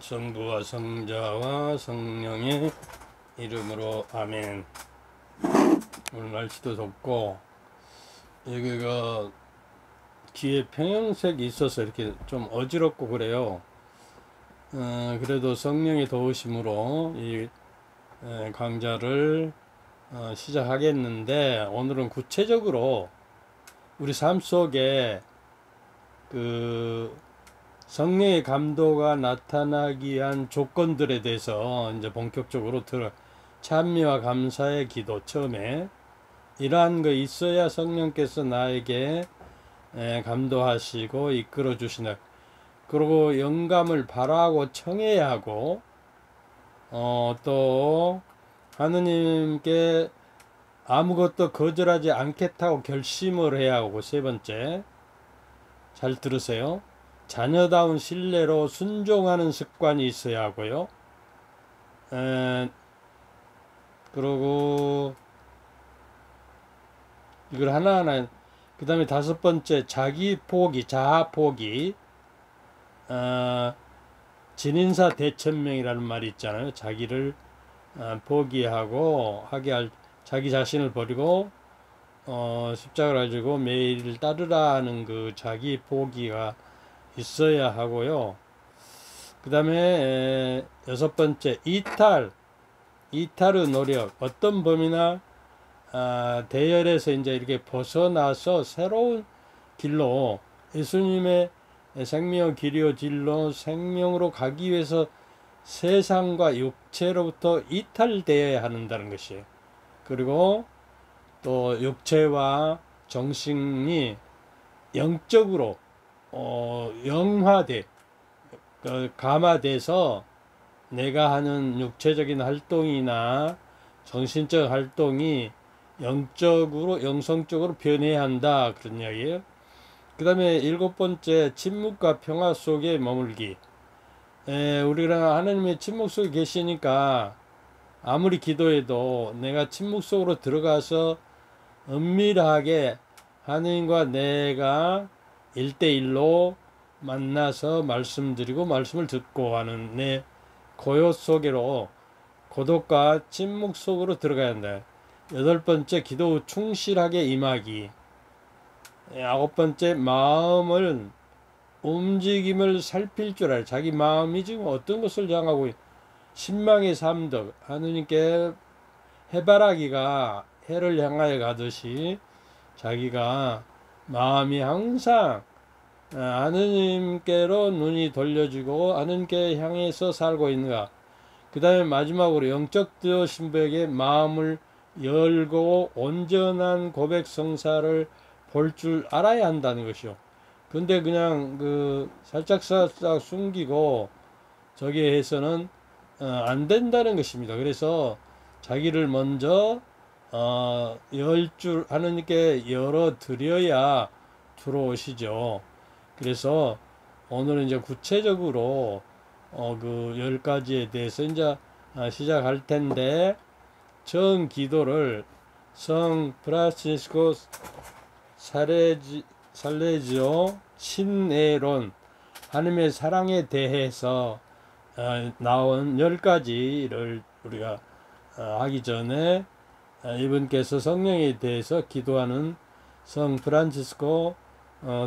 성부와 성자와 성령의 이름으로 아멘. 오늘 날씨도 덥고 여기가 뒤에 평형색이 있어서 이렇게 좀 어지럽고 그래요. 그래도 성령의 도우심으로 이 강좌를 시작하겠는데, 오늘은 구체적으로 우리 삶 속에 그 성령의 감도가 나타나기 위한 조건들에 대해서 이제 본격적으로 찬미와 감사의 기도, 처음에 이러한 거 있어야 성령께서 나에게 감도하시고 이끌어 주시는, 그리고 영감을 바라고 청해야 하고, 또 하느님께 아무것도 거절하지 않겠다고 결심을 해야 하고, 세 번째, 잘 들으세요. 자녀다운 신뢰로 순종하는 습관이 있어야 하고요. 그리고 이걸 하나하나, 그 다음에 다섯 번째, 자기 포기, 자아 포기. 진인사 대천명이라는 말이 있잖아요. 자기를 포기하고 자기 자신을 버리고 십자가를 가지고 매일 따르라 하는 그 자기 포기가 있어야 하고요. 그 다음에 여섯 번째, 이탈의 노력. 어떤 범위나 대열에서 이제 이렇게 벗어나서 새로운 길로, 예수님의 생명 길이요 진로 생명으로 가기 위해서 세상과 육체로부터 이탈되어야 한다는 것이에요. 그리고 또 육체와 정신이 영적으로 영화돼, 감화돼서 내가 하는 육체적인 활동이나 정신적 활동이 영적으로, 영성적으로 변해야 한다, 그런 이야기예요. 그 다음에 일곱 번째, 침묵과 평화 속에 머물기. 우리가 하나님의 침묵 속에 계시니까 아무리 기도해도 내가 침묵 속으로 들어가서 은밀하게 하나님과 내가 1대1로 만나서 말씀드리고 말씀을 듣고 하는 내 고요 속으로, 고독과 침묵 속으로 들어가야 한다. 여덟 번째, 기도 후 충실하게 임하기. 아홉 번째, 마음을 움직임을 살필 줄 알아요. 자기 마음이 지금 어떤 것을 향하고, 신망의 삼덕, 하느님께 해바라기가 해를 향하여 가듯이 자기가 마음이 항상 하느님께로 눈이 돌려지고 하느님께 향해서 살고 있는가. 그 다음에 마지막으로 영적 신부에게 마음을 열고 온전한 고백 성사를 볼 줄 알아야 한다는 것이요. 근데 그냥 살짝 숨기고 저기에 해서는 안 된다는 것입니다. 그래서 자기를 먼저 하느님께 열어 드려야 들어오시죠. 그래서 오늘은 이제 구체적으로 그 10가지에 대해서 이제 시작할 텐데, 정 기도를 성 프란시스코 살레지오 신애론, 하나님의 사랑에 대해서 나온 10가지를 우리가 하기 전에 이분께서 성령에 대해서 기도하는 성 프란치스코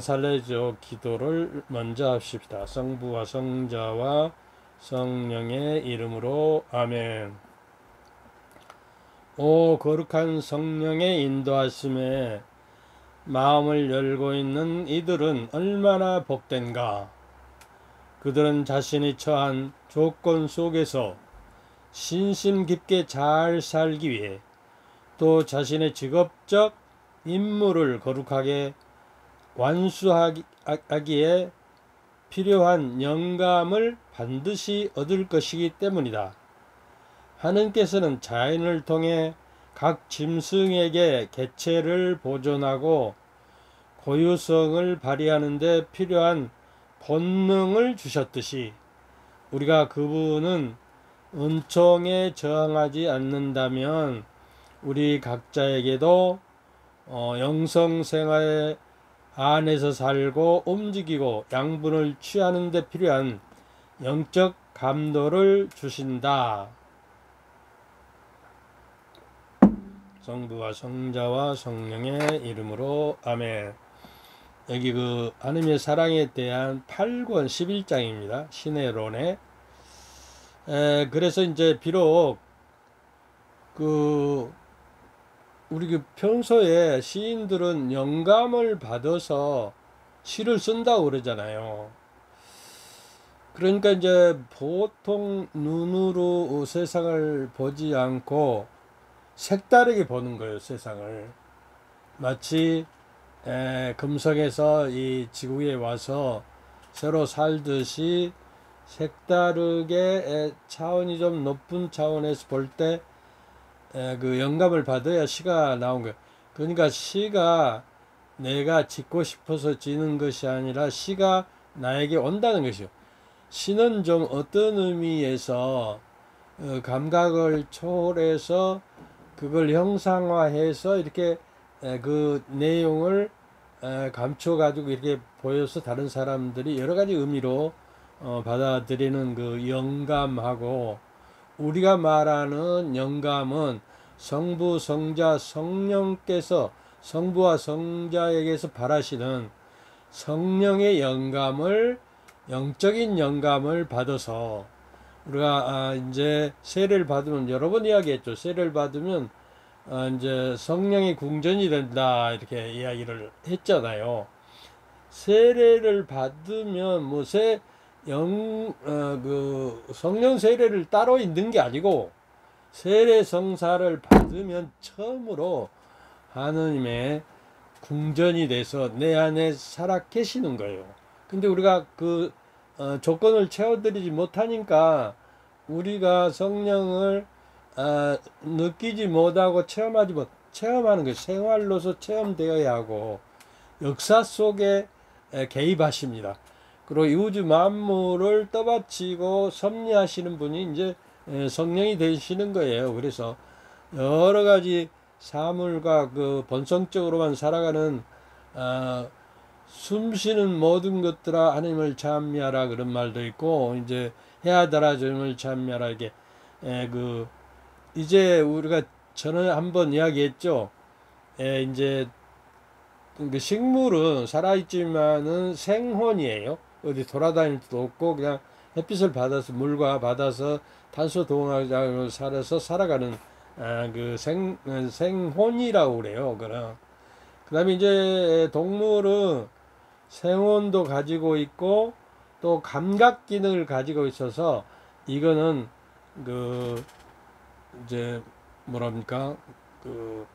살레지오 기도를 먼저 합시다. 성부와 성자와 성령의 이름으로 아멘. 오 거룩한 성령의 인도하심에 마음을 열고 있는 이들은 얼마나 복된가. 그들은 자신이 처한 조건 속에서 신심 깊게 잘 살기 위해, 또 자신의 직업적 임무를 거룩하게 완수하기에 필요한 영감을 반드시 얻을 것이기 때문이다. 하느님께서는 자연을 통해 각 짐승에게 개체를 보존하고 고유성을 발휘하는 데 필요한 본능을 주셨듯이, 우리가 그분은 은총에 저항하지 않는다면 우리 각자에게도 영성생활 안에서 살고 움직이고 양분을 취하는 데 필요한 영적 감도를 주신다. 성부와 성자와 성령의 이름으로 아멘. 여기 그 하느님의 사랑에 대한 8권 11장입니다. 신해론에. 그래서 이제 비록 그 우리 그 평소에 시인들은 영감을 받아서 시를 쓴다고 그러잖아요. 그러니까 이제 보통 눈으로 세상을 보지 않고 색다르게 보는 거예요, 세상을. 마치 금성에서 이 지구에 와서 새로 살듯이 색다르게 차원이 좀 높은 차원에서 볼 때 그 영감을 받아야 시가 나온 거예요. 그러니까 시가 내가 짓고 싶어서 지는 것이 아니라 시가 나에게 온다는 것이요. 시는 좀 어떤 의미에서 감각을 초월해서 그걸 형상화해서 이렇게 그 내용을 감춰 가지고 이렇게 보여서 다른 사람들이 여러 가지 의미로 받아들이는 그 영감하고, 우리가 말하는 영감은 성부, 성자, 성령께서 성부와 성자에게서 바라시는 성령의 영감을, 영적인 영감을 받아서 우리가 이제 세례를 받으면, 여러 번 이야기했죠. 세례를 받으면 이제 성령의 궁전이 된다, 이렇게 이야기를 했잖아요. 세례를 받으면 그 성령 세례를 따로 있는 게 아니고, 세례 성사를 받으면 처음으로 하느님의 궁전이 돼서 내 안에 살아 계시는 거예요. 근데 우리가 그 조건을 채워드리지 못하니까 우리가 성령을 느끼지 못하고 체험하는 거예요. 생활로서 체험되어야 하고, 역사 속에 개입하십니다. 그리고 이 우주 만물을 떠받치고 섭리하시는 분이 이제 성령이 되시는 거예요. 그래서 여러 가지 사물과 그 본성적으로만 살아가는 숨쉬는 모든 것들아 하나님을 찬미하라, 그런 말도 있고, 이제 해하더라 주님을 찬미하라, 이게 그 이제 우리가 전에 한번 이야기했죠. 이제 그 식물은 살아있지만은 생혼이에요. 어디 돌아다닐 수도 없고 그냥 햇빛을 받아서, 물과 받아서 탄소 동화장으로 살아서 살아가는 그 생혼이라고 그래요. 그 다음에 이제 동물은 생혼도 가지고 있고 또 감각 기능을 가지고 있어서, 이거는 그 이제 뭐랍니까, 그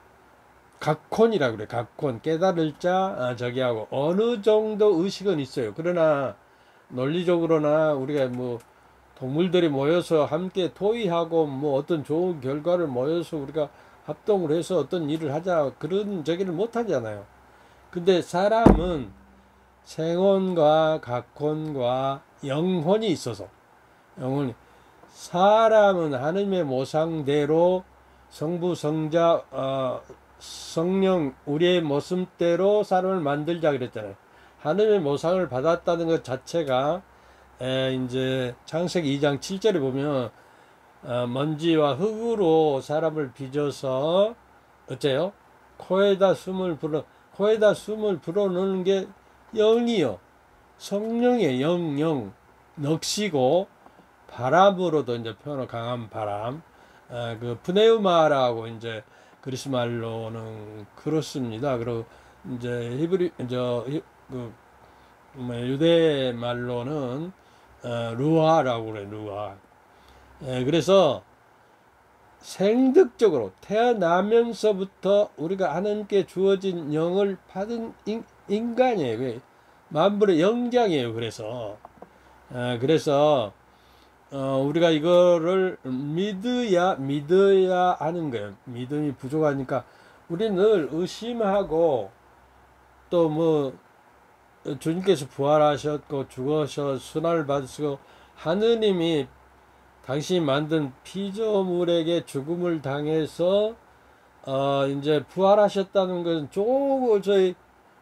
각혼이라고 그래. 각혼, 깨달을 자 저기하고 어느 정도 의식은 있어요. 그러나 논리적으로나 우리가 뭐 동물들이 모여서 함께 토의하고 뭐 어떤 좋은 결과를 모여서 우리가 합동을 해서 어떤 일을 하자, 그런 저기를 못 하잖아요. 근데 사람은 생혼과 각혼과 영혼이 있어서, 영혼이, 사람은 하느님의 모상대로 성부, 성자, 성령, 우리의 모습대로 사람을 만들자 그랬잖아요. 하느님의 모상을 받았다는 것 자체가 이제 창세기 2장 7절에 보면 먼지와 흙으로 사람을 빚어서 어째요? 코에다 숨을 불어넣는 게 영이요, 성령의 영, 넋이고, 바람으로도 이제 표현을, 강한 바람, 그 프네우마라고 이제 그리스 말로는 그렇습니다. 그리고 이제 유대 말로는 루아라고 그래, 루아. 그래서 생득적으로 태어나면서부터 우리가 하나님께 주어진 영을 받은 인간이에요. 만물의 영장이에요. 그래서 우리가 이거를 믿어야 하는 거예요. 믿음이 부족하니까 우리 늘 의심하고, 또 뭐 주님께서 부활하셨고 죽으셔 순환을 받으시고 하느님이 당신이 만든 피조물에게 죽음을 당해서 이제 부활하셨다는 것은 저희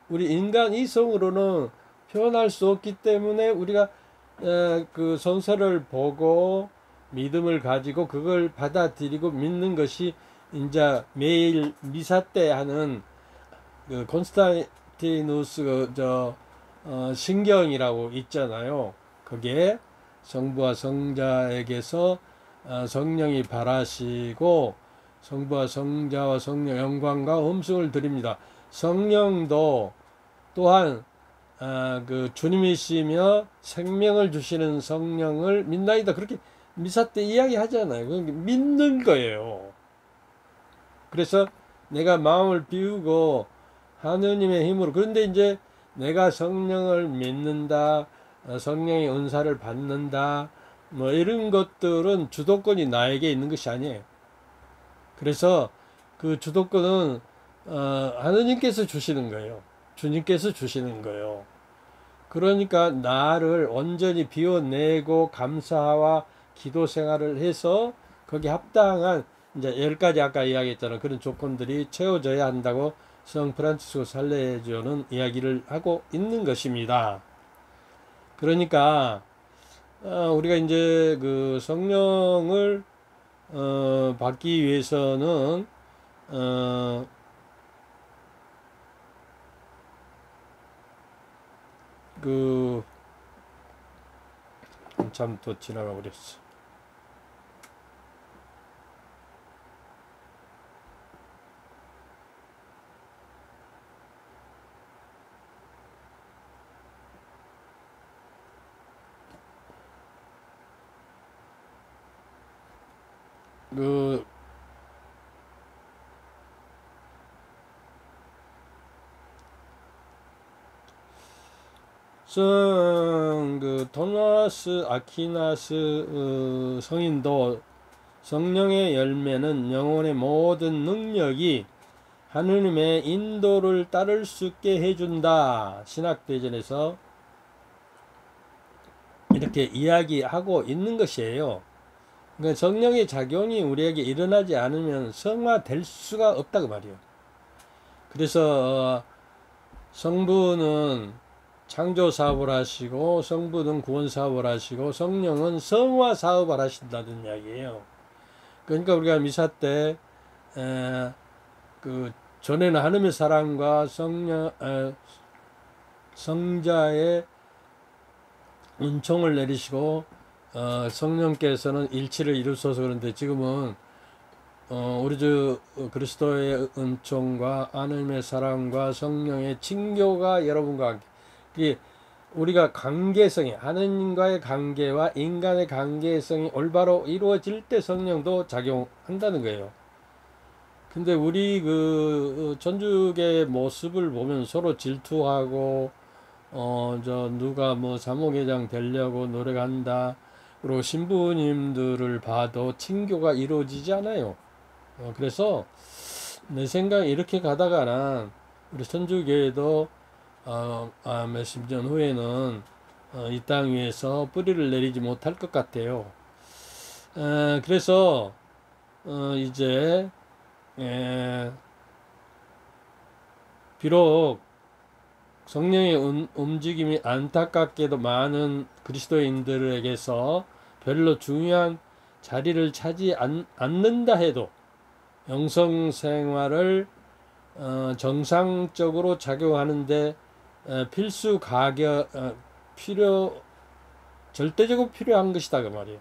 우리 인간 이성으로는 표현할 수 없기 때문에 우리가 그 son서를 보고 믿음을 가지고 그걸 받아들이고 믿는 것이 이제 매일 미사 때 하는 그 콘스탄티누스 신경이라고 있잖아요. 그게 성부와 성자에게서 성령이 발하시고 성부와 성자와 성령 영광과 음성을 드립니다. 성령도 또한 그 주님이시며 생명을 주시는 성령을 믿나이다. 그렇게 미사 때 이야기하잖아요. 믿는 거예요. 그래서 내가 마음을 비우고 하느님의 힘으로, 그런데 이제 내가 성령을 믿는다, 성령의 은사를 받는다, 뭐 이런 것들은 주도권이 나에게 있는 것이 아니에요. 그래서 그 주도권은 하느님께서 주시는 거예요. 주님께서 주시는 거예요. 그러니까 나를 온전히 비워내고 감사와 기도 생활을 해서 거기 합당한 이제 10가지 아까 이야기했잖아. 그런 조건들이 채워져야 한다고 성 프란치스코 살레조는 이야기를 하고 있는 것입니다. 그러니까 우리가 이제 그 성령을 받기 위해서는 그 참 또 지나가 버렸어. 그 그 토마스 아퀴나스 성인도 성령의 열매는 영혼의 모든 능력이 하느님의 인도를 따를 수 있게 해준다. 신학대전에서 이렇게 이야기하고 있는 것이에요. 그러니까 성령의 작용이 우리에게 일어나지 않으면 성화될 수가 없다고 말이에요. 그래서 성부는 창조 사업을 하시고 성부는 구원 사업을 하시고 성령은 성화 사업을 하신다는 이야기예요. 그러니까 우리가 미사 때 그 전에는 하느님의 사랑과 성자의 은총을 내리시고 성령께서는 일치를 이루소서 그런데 지금은 우리 주 그리스도의 은총과 하느님의 사랑과 성령의 친교가 여러분과 함께, 우리가 관계성이 하느님과의 관계와 인간의 관계성이 올바로 이루어질 때 성령도 작용한다는 거예요. 근데 우리 그 천주교의 모습을 보면 서로 질투하고 누가 뭐 사목회장 되려고 노력한다. 그리고 신부님들을 봐도 친교가 이루어지지 않아요. 그래서 내 생각에 이렇게 가다가는 우리 천주교회도 몇십 년 후에는 이 땅 위에서 뿌리를 내리지 못할 것 같아요. 그래서 이제 비록 성령의 움직임이 안타깝게도 많은 그리스도인들에게서 별로 중요한 자리를 차지 않는다 해도 영성 생활을 정상적으로 작용하는데 절대적으로 필요한 것이다 그 말이에요.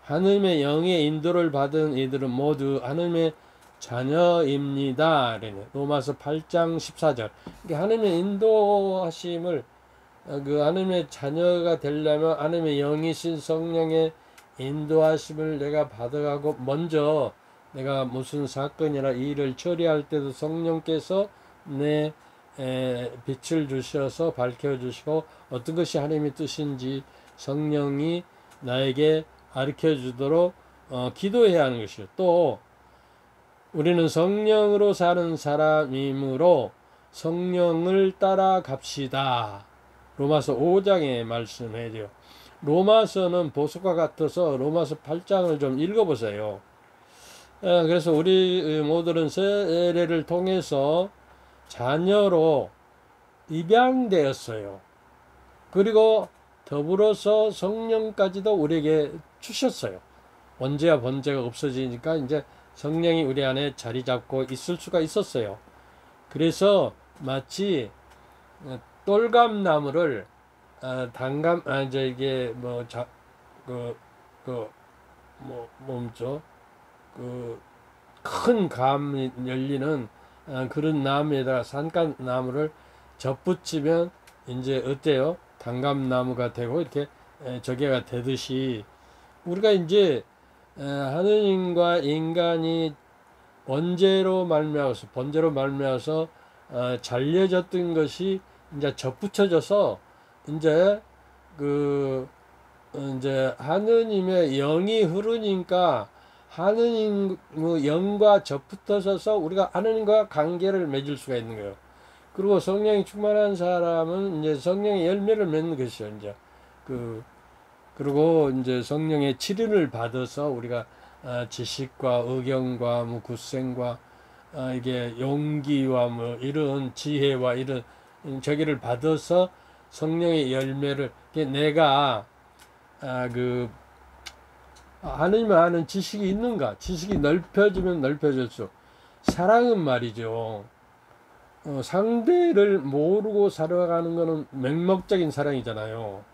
하느님의 영의 인도를 받은 이들은 모두 하느님의 자녀입니다. 로마서 8장 14절. 하느님의 인도하심을 그 하느님의 자녀가 되려면 하느님의 영이신 성령의 인도하심을 내가 받아가고, 먼저 내가 무슨 사건이나 일을 처리할 때도 성령께서 내 빛을 주셔서 밝혀주시고 어떤 것이 하나님의 뜻인지 성령이 나에게 가르쳐 주도록 기도해야 하는 것이요. 또 우리는 성령으로 사는 사람이므로 성령을 따라갑시다. 로마서 5장에 말씀해요. 로마서는 보석과 같아서 로마서 8장을 좀 읽어보세요. 그래서 우리 모두는 세례를 통해서 자녀로 입양되었어요. 그리고 더불어서 성령까지도 우리에게 주셨어요. 원죄와 번제가 없어지니까 이제 성령이 우리 안에 자리 잡고 있을 수가 있었어요. 그래서 마치 똘감나무를 이제 이게 뭐죠? 큰 감이 열리는 그런 나무에다가 산감나무를 접붙이면 이제 어때요? 단감나무가 되고 이렇게 저게가 되듯이 우리가 이제 하느님과 인간이 번제로 말미암아서 잘려졌던 것이 이제 접붙여져서 이제 이제 하느님의 영이 흐르니까 하느님 영과 접붙어서 우리가 하느님과 관계를 맺을 수가 있는 거예요. 그리고 성령이 충만한 사람은 이제 성령의 열매를 맺는 것이죠. 이제 그리고 이제 성령의 치료를 받아서 우리가 지식과 의경과 굳셈과 이게 용기와 이런 지혜와 이런 저기를 받아서 성령의 열매를 내가 하느님을 아는 지식이 있는가? 지식이 넓혀지면 넓혀질수록 사랑은 말이죠. 상대를 모르고 살아가는 것은 맹목적인 사랑이잖아요.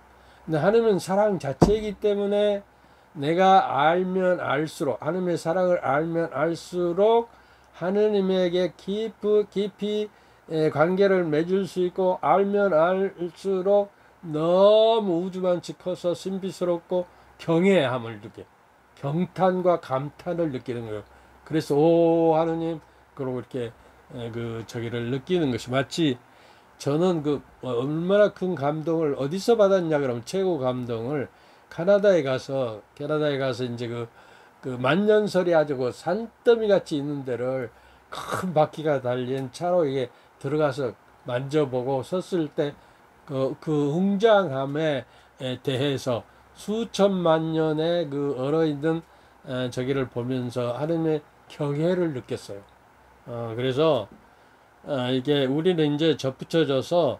근데 하느님은 사랑 자체이기 때문에 내가 알면 알수록 하느님의 사랑을 알면 알수록 하느님에게 깊이 관계를 맺을 수 있고 알면 알수록 너무 우주만치 커서 신비스럽고 경외함을 느껴 경탄과 감탄을 느끼는 거예요. 그래서 오 하느님 그러고 이렇게 저기를 느끼는 것이 마치 저는 얼마나 큰 감동을 어디서 받았냐 그러면 최고 감동을 캐나다에 가서 이제 만년설이 아주 산더미 같이 있는 데를 큰 바퀴가 달린 차로 이게 들어가서 만져보고 섰을 때 그 웅장함에 대해서 수천만 년의 얼어있는 저기를 보면서 하느님의 경애를 느꼈어요. 그래서 이게 우리는 이제 접붙여져서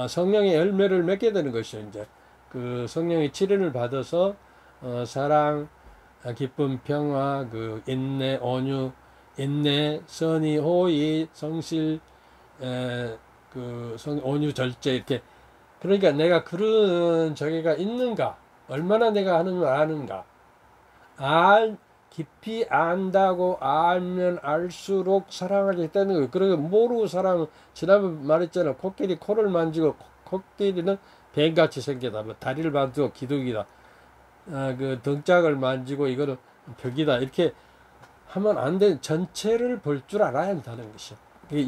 성령의 열매를 맺게 되는 것이죠. 이제 성령의 치료를 받아서 사랑, 기쁨, 평화, 인내, 온유, 인내, 선의, 호의, 성실, 온유, 절제 이렇게 그러니까 내가 그런 저기가 있는가? 얼마나 내가 하느님을 아는가? 깊이 안다고 알면 알수록 사랑하게 되는 거예요. 그러니까 모르고 사랑은 지난번 말했잖아요. 코끼리 코를 만지고 코끼리는 뱀같이 생겼다. 다리를 만지고 기둥이다. 등짝을 만지고 이거는 벽이다. 이렇게 하면 안 돼. 전체를 볼 줄 알아야 한다는 것이요.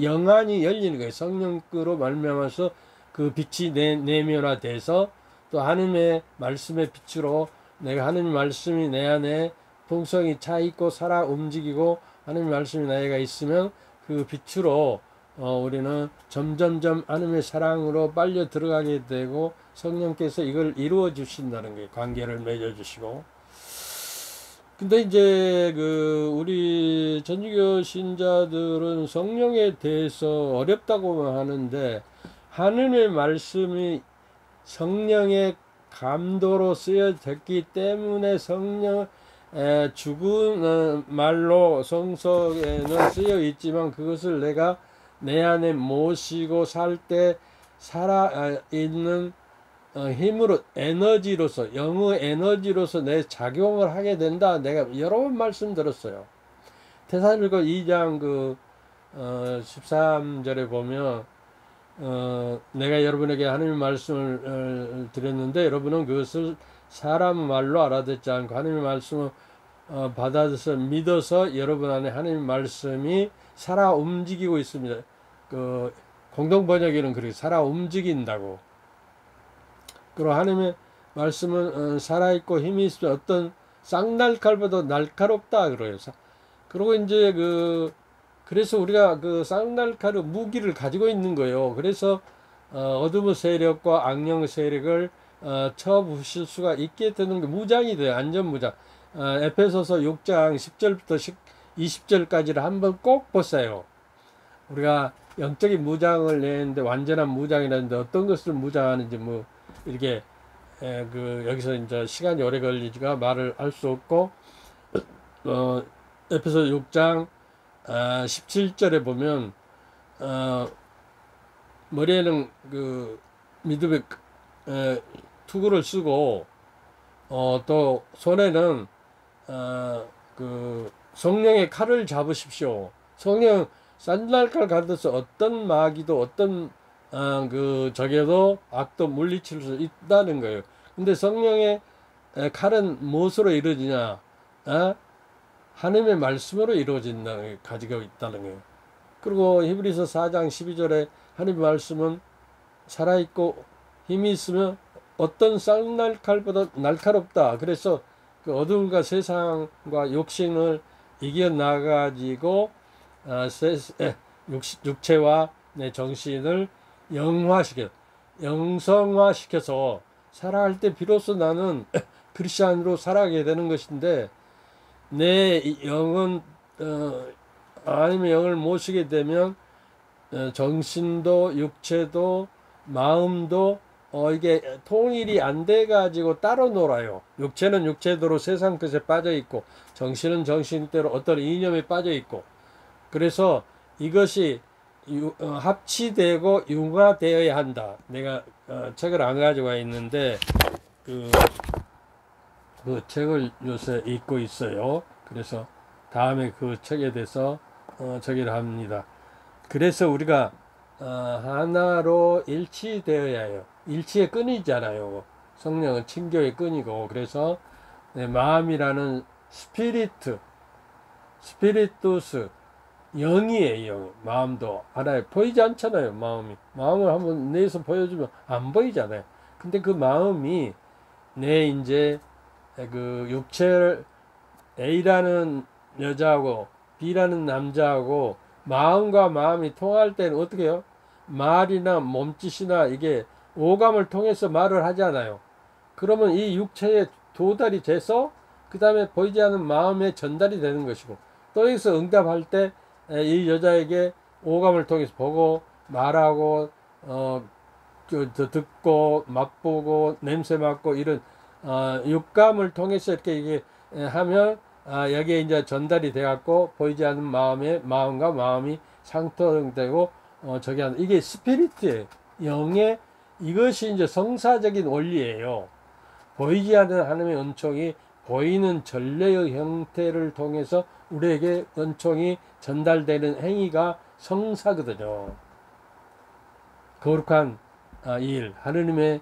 영안이 열리는 거예요. 성령으로 말미암아서 그 빛이 내면화돼서 또 하느님의 말씀의 빛으로 내가 하느님 말씀이 내 안에 풍성이 차 있고 살아 움직이고 하느님 말씀이 나에가 있으면 그 빛으로 우리는 점점점 하느님의 사랑으로 빨려 들어가게 되고 성령께서 이걸 이루어 주신다는 거예요. 관계를 맺어 주시고. 근데 이제 우리 전주교 신자들은 성령에 대해서 어렵다고만 하는데 하느님의 말씀이 성령의 감도로 쓰여졌기 때문에 성령 죽은 말로 성서에는 쓰여 있지만 그것을 내가 내 안에 모시고 살 때 살아있는 힘으로 에너지로서 영의 에너지로서 내 작용을 하게 된다. 내가 여러 번 말씀드렸어요. 데살로니가 2장 13절에 보면 내가 여러분에게 하나님의 말씀을 드렸는데 여러분은 그것을 사람 말로 알아듣지 않고 하나님의 말씀을 받아서 믿어서 여러분 안에 하나님의 말씀이 살아 움직이고 있습니다. 공동 번역에는 그렇게 살아 움직인다고. 그리고 하나님의 말씀은 살아있고 힘이 있으면 어떤 쌍날칼보다 날카롭다 그래요. 그리고 이제 그래서 우리가 쌍날칼의 무기를 가지고 있는 거예요. 그래서 어둠의 세력과 악령의 세력을 쳐부실 수가 있게 되는 게 무장이 돼요. 안전무장. 에페소서 6장 10절부터 20절까지를 한번 꼭 보세요. 우리가 영적인 무장을 내는데 완전한 무장이라는데 어떤 것을 무장하는지 이렇게 여기서 이제 시간이 오래 걸리지가 말을 할 수 없고, 에베소 6장 17절에 보면 머리에는 그 믿음의 투구를 쓰고 또 손에는 그 성령의 칼을 잡으십시오. 성령 싼날칼 가듯이 어떤 마귀도 어떤 그 적에도 악도 물리칠 수 있다는 거예요. 근데 성령의 칼은 무엇으로 이루어지냐? 하나님의 말씀으로 이루어진다는 가지고 있다는 거예요. 그리고 히브리서 4장 12절에 하나님의 말씀은 살아있고 힘이 있으면 어떤 쌍날칼보다 날카롭다. 그래서 그 어둠과 세상과 욕심을 이겨나가지고 육체와 내 정신을 영성화시켜서 살아갈 때 비로소 나는 크리스찬으로 살아가게 되는 것인데, 내 영은 하나님의 영을 모시게 되면 정신도 육체도 마음도 이게 통일이 안 돼 가지고 따로 놀아요. 육체는 육체대로 세상 것에 빠져 있고, 정신은 정신대로 어떤 이념에 빠져 있고, 그래서 이것이 합치되고 융화되어야 한다. 내가 책을 안 가지고 있는데 그 책을 요새 읽고 있어요. 그래서 다음에 그 책에 대해서 저기를 합니다. 그래서 우리가 하나로 일치되어야 해요. 일치의 끈이잖아요. 성령은 친교의 끈이고, 그래서 마음이라는 스피리투스 영이에요. 영. 마음도 하나에 보이지 않잖아요. 마음을 한번 내서 보여주면 안 보이잖아요. 근데 그 마음이 내 이제 그 육체를 A라는 여자하고 B라는 남자하고 마음과 마음이 통할 때는 어떻게 해요? 말이나 몸짓이나 이게 오감을 통해서 말을 하잖아요. 그러면 이 육체에 도달이 돼서 그 다음에 보이지 않는 마음에 전달이 되는 것이고, 또 여기서 응답할 때 이 여자에게 오감을 통해서 보고 말하고 듣고 맛보고 냄새 맡고 이런 육감을 통해서 이렇게 이게 하면 여기에 이제 전달이 돼갖고 보이지 않는 마음과 마음이 상통되고 저기 하는 이게 스피리트의 영의 이것이 이제 성사적인 원리예요. 보이지 않는 하나님의 은총이 보이는 전례의 형태를 통해서 우리에게 은총이 전달되는 행위가 성사거든요. 거룩한 일, 하느님의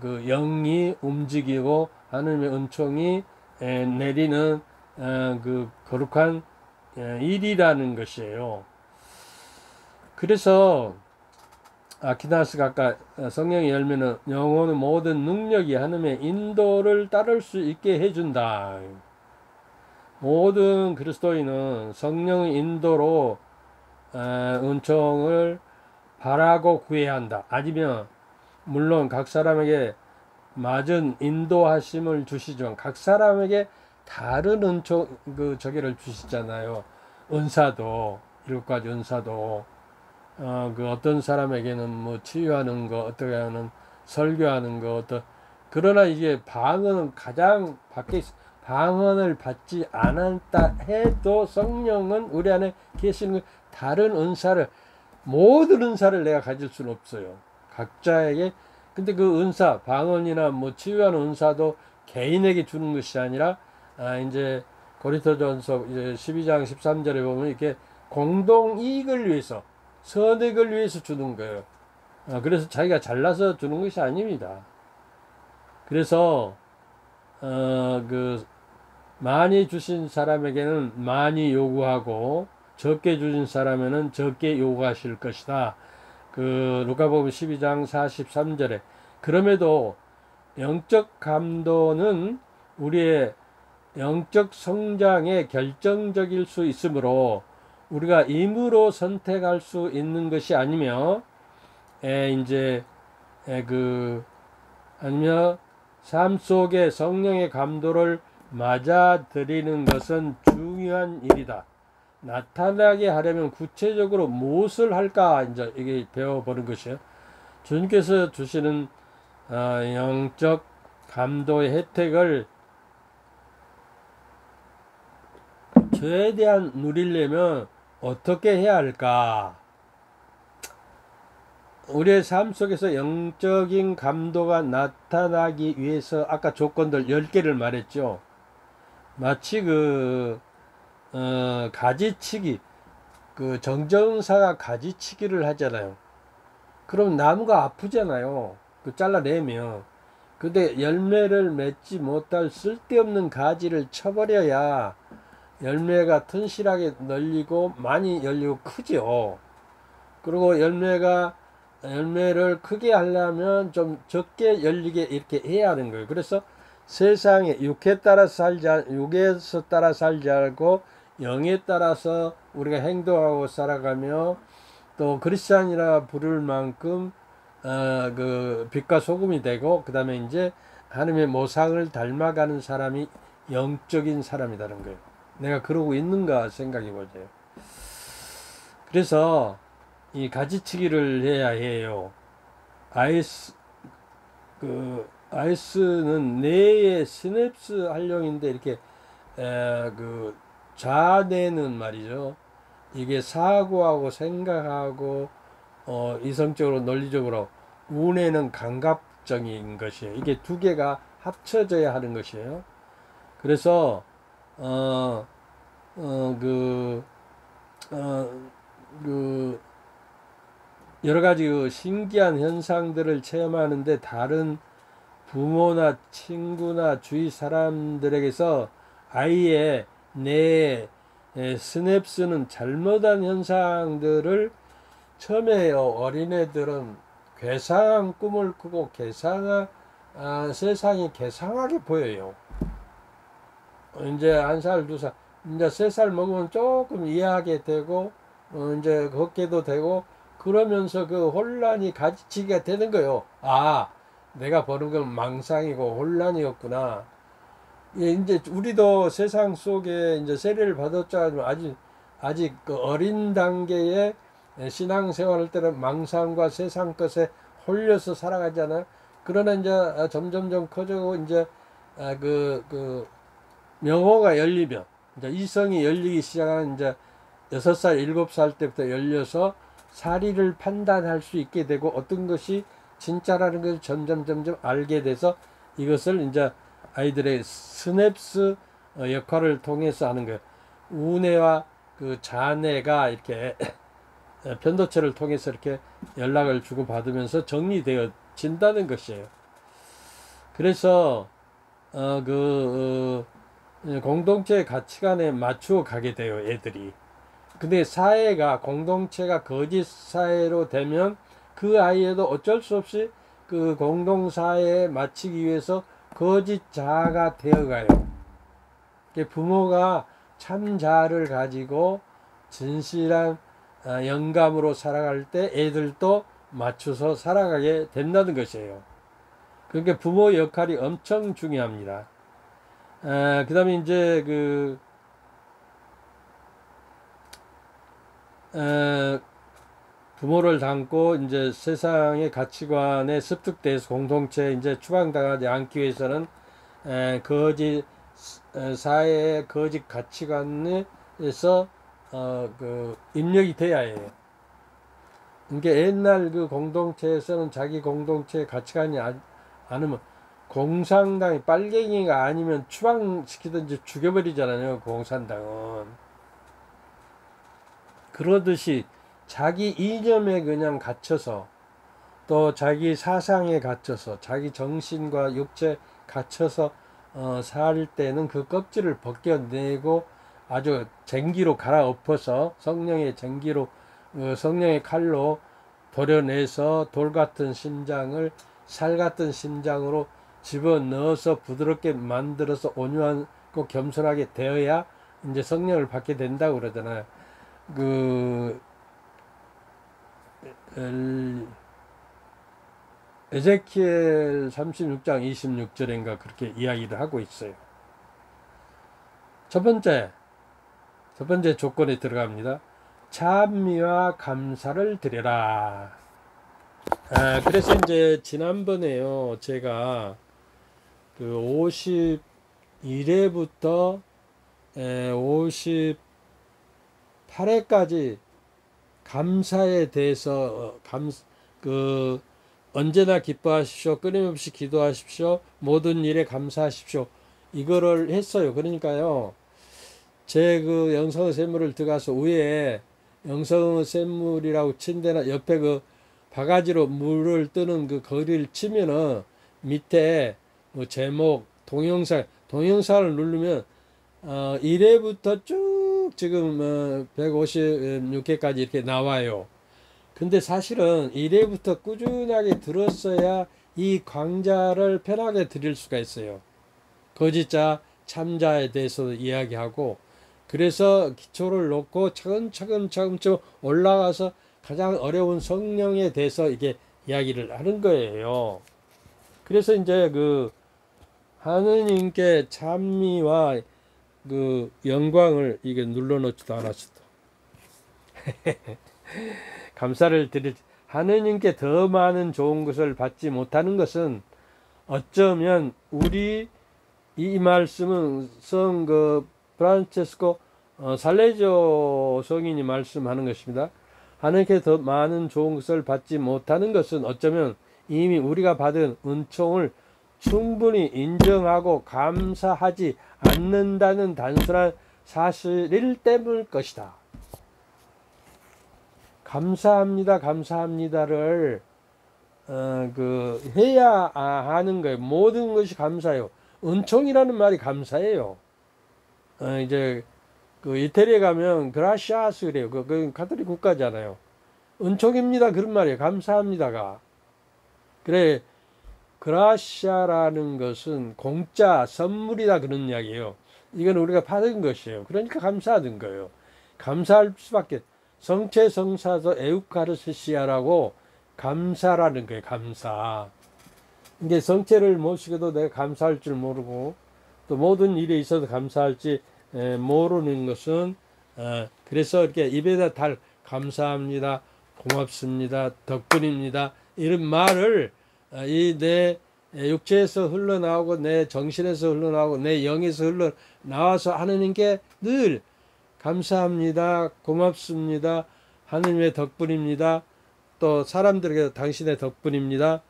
그 영이 움직이고 하느님의 은총이 내리는 그 거룩한 일이라는 것이에요. 그래서 아퀴나스가 아까 성령의 열매는 영혼의 모든 능력이 하나님의 인도를 따를 수 있게 해준다. 모든 그리스도인은 성령의 인도로 은총을 바라고 구해야 한다. 아니면 물론 각 사람에게 맞은 인도하심을 주시지만 각 사람에게 다른 은총 저기를 주시잖아요. 은사도 7가지 은사도 그 어떤 사람에게는 뭐 치유하는 거, 어떻게 하는 설교하는 거, 그러나 이게 방언은 가장 밖에 방언을 받지 않았다 해도 성령은 우리 안에 계시는 다른 은사를, 모든 은사를 내가 가질 수는 없어요. 각자에게. 근데 그 은사, 방언이나 뭐 치유하는 은사도 개인에게 주는 것이 아니라 이제 고린도전서 이제 12장 13절에 보면 이렇게 공동 이익을 위해서, 선익을 위해서 주는 거예요. 그래서 자기가 잘나서 주는 것이 아닙니다. 그래서 그 많이 주신 사람에게는 많이 요구하고 적게 주신 사람에는 적게 요구하실 것이다. 그 누가복음 12장 43절에 그럼에도 영적 감도는 우리의 영적 성장에 결정적일 수 있으므로 우리가 임으로 선택할 수 있는 것이 아니며 아니며 삶 속에 성령의 감도를 맞아들이는 것은 중요한 일이다. 나타나게 하려면 구체적으로 무엇을 할까 이제 이게 배워보는 것이에요. 주님께서 주시는 영적 감도의 혜택을 최대한 누리려면 어떻게 해야 할까? 우리의 삶 속에서 영적인 감도가 나타나기 위해서 아까 조건들 10개를 말했죠. 마치 가지치기, 정전사가 가지치기를 하잖아요. 그럼 나무가 아프잖아요. 잘라내면. 근데 열매를 맺지 못할 쓸데없는 가지를 쳐버려야 열매가 튼실하게 열리고 많이 열리고 크죠. 그리고 열매를 크게 하려면 좀 적게 열리게 이렇게 해야 하는 거예요. 그래서 세상에 육에서 따라 살지 않고 영에 따라서 우리가 행동하고 살아가며 또 크리스찬이라 부를 만큼 빛과 소금이 되고 그 다음에 이제 하나님의 모상을 닮아가는 사람이 영적인 사람이라는 거예요. 내가 그러고 있는가 생각해 보세요. 그래서 이 가지치기를 해야 해요. 아이스는 뇌의 시냅스 활용인데 이렇게 자뇌는 말이죠. 이게 사고하고 생각하고 이성적으로 논리적으로 우뇌는 감각적인 것이에요. 이게 두 개가 합쳐져야 하는 것이에요. 그래서 어, 어, 그, 어, 그 여러 가지 신기한 현상들을 체험하는데 다른 부모나 친구나 주위 사람들에게서 아이의 뇌 스냅스는 잘못한 현상들을 처음에 어린애들은 괴상한 꿈을 꾸고 세상이 괴상하게 보여요. 이제 1살, 2살, 이제 3살 먹으면 조금 이해하게 되고, 이제 걷게도 되고, 그러면서 그 혼란이 가지치기가 되는 거예요. 아, 내가 보는 건 망상이고 혼란이었구나. 예, 이제 우리도 세상 속에 이제 세례를 받았자면 아직 그 어린 단계에 신앙생활 할 때는 망상과 세상 것에 홀려서 살아가잖아요. 그러나 이제 점점점 커지고 이제 명호가 열리면 이제 이성이 열리기 시작한 이제 6살, 7살 때부터 열려서 사리를 판단할 수 있게 되고 어떤 것이 진짜라는 것을 점점 알게 돼서 이것을 이제 아이들의 스냅스 역할을 통해서 하는 거예요. 우뇌와 그 자뇌가 이렇게 편도체를 통해서 이렇게 연락을 주고받으면서 정리되어진다는 것이에요. 그래서 공동체 가치관에 맞추어 가게 돼요, 애들이. 근데 공동체가 거짓 사회로 되면 그 아이에도 어쩔 수 없이 그 공동사회에 맞추기 위해서 거짓 자아가 되어가요. 부모가 참 자아를 가지고 진실한 영감으로 살아갈 때 애들도 맞춰서 살아가게 된다는 것이에요. 그러니까 부모 역할이 엄청 중요합니다. 그 다음에 이제 부모를 닮고 이제 세상의 가치관에 습득돼서 공동체에 이제 추방당하지 않기 위해서는 거짓 사회의 거짓 가치관에서 입력이 돼야 해요. 그러니까 옛날 그 공동체에서는 자기 공동체 가치관이 않으면 공산당이 빨갱이가 아니면 추방시키든지 죽여버리잖아요. 공산당은. 그러듯이 자기 이념에 그냥 갇혀서 또 자기 사상에 갇혀서 자기 정신과 육체에 갇혀서 살 때는 그 껍질을 벗겨내고 아주 쟁기로 갈아엎어서 성령의 칼로 도려내서 돌 같은 심장을 살 같은 심장으로 집어넣어서 부드럽게 만들어서 온유하고 겸손하게 되어야 이제 성령을 받게 된다고 그러잖아요. 에제키엘 36장 26절인가 그렇게 이야기를 하고 있어요. 첫 번째 조건에 들어갑니다. 찬미와 감사를 드려라. 그래서 이제 지난번에요, 제가 그 51회부터 58회까지 감사에 대해서 그 언제나 기뻐하십시오. 끊임없이 기도하십시오. 모든 일에 감사하십시오. 이거를 했어요. 그러니까요, 제 그 영성의 샘물을 들어가서 위에 영성의 샘물이라고 친 데나 옆에 그 바가지로 물을 뜨는 그 거리를 치면은 밑에 뭐 제목, 동영상을 누르면 1회부터 쭉 지금 156회까지 이렇게 나와요. 근데 사실은 1회부터 꾸준하게 들었어야 이 강좌를 편하게 드릴 수가 있어요. 거짓자, 참자에 대해서 이야기하고, 그래서 기초를 놓고 차근차근 올라가서 가장 어려운 성령에 대해서 이게 이야기를 하는 거예요. 그래서 이제 그 하느님께 찬미와 그 영광을 이게 눌러놓지도 않았어도 감사를 드릴, 하느님께 더 많은 좋은 것을 받지 못하는 것은 어쩌면 우리 이 말씀은 그 프란체스코 살레조 성인이 말씀하는 것입니다. 하나님께 더 많은 좋은 것을 받지 못하는 것은 어쩌면 이미 우리가 받은 은총을 충분히 인정하고 감사하지 않는다는 단순한 사실 때문일 것이다. 감사합니다, 감사합니다를 해야 하는 거예요. 모든 것이 감사해요. 은총이라는 말이 감사해요. 이제 그 이태리에 가면 그라시아스 그래요. 그 가톨릭 국가잖아요. 은총입니다, 그런 말이에요. 감사합니다가. 그래, 그라시아라는 것은 공짜 선물이다, 그런 이야기예요. 이건 우리가 받은 것이에요. 그러니까 감사하는 거예요. 감사할 수밖에. 성체성사도 에우카르시아라고 감사라는 거예요. 감사. 이게 성체를 모시고도 내가 감사할 줄 모르고 또 모든 일에 있어도 감사할지 모르는 것은, 그래서 이렇게 입에다 달 감사합니다, 고맙습니다, 덕분입니다, 이런 말을 이 내 육체에서 흘러나오고 내 정신에서 흘러나오고 내 영에서 흘러나와서 하느님께 늘 감사합니다, 고맙습니다, 하느님의 덕분입니다, 또 사람들에게 당신의 덕분입니다,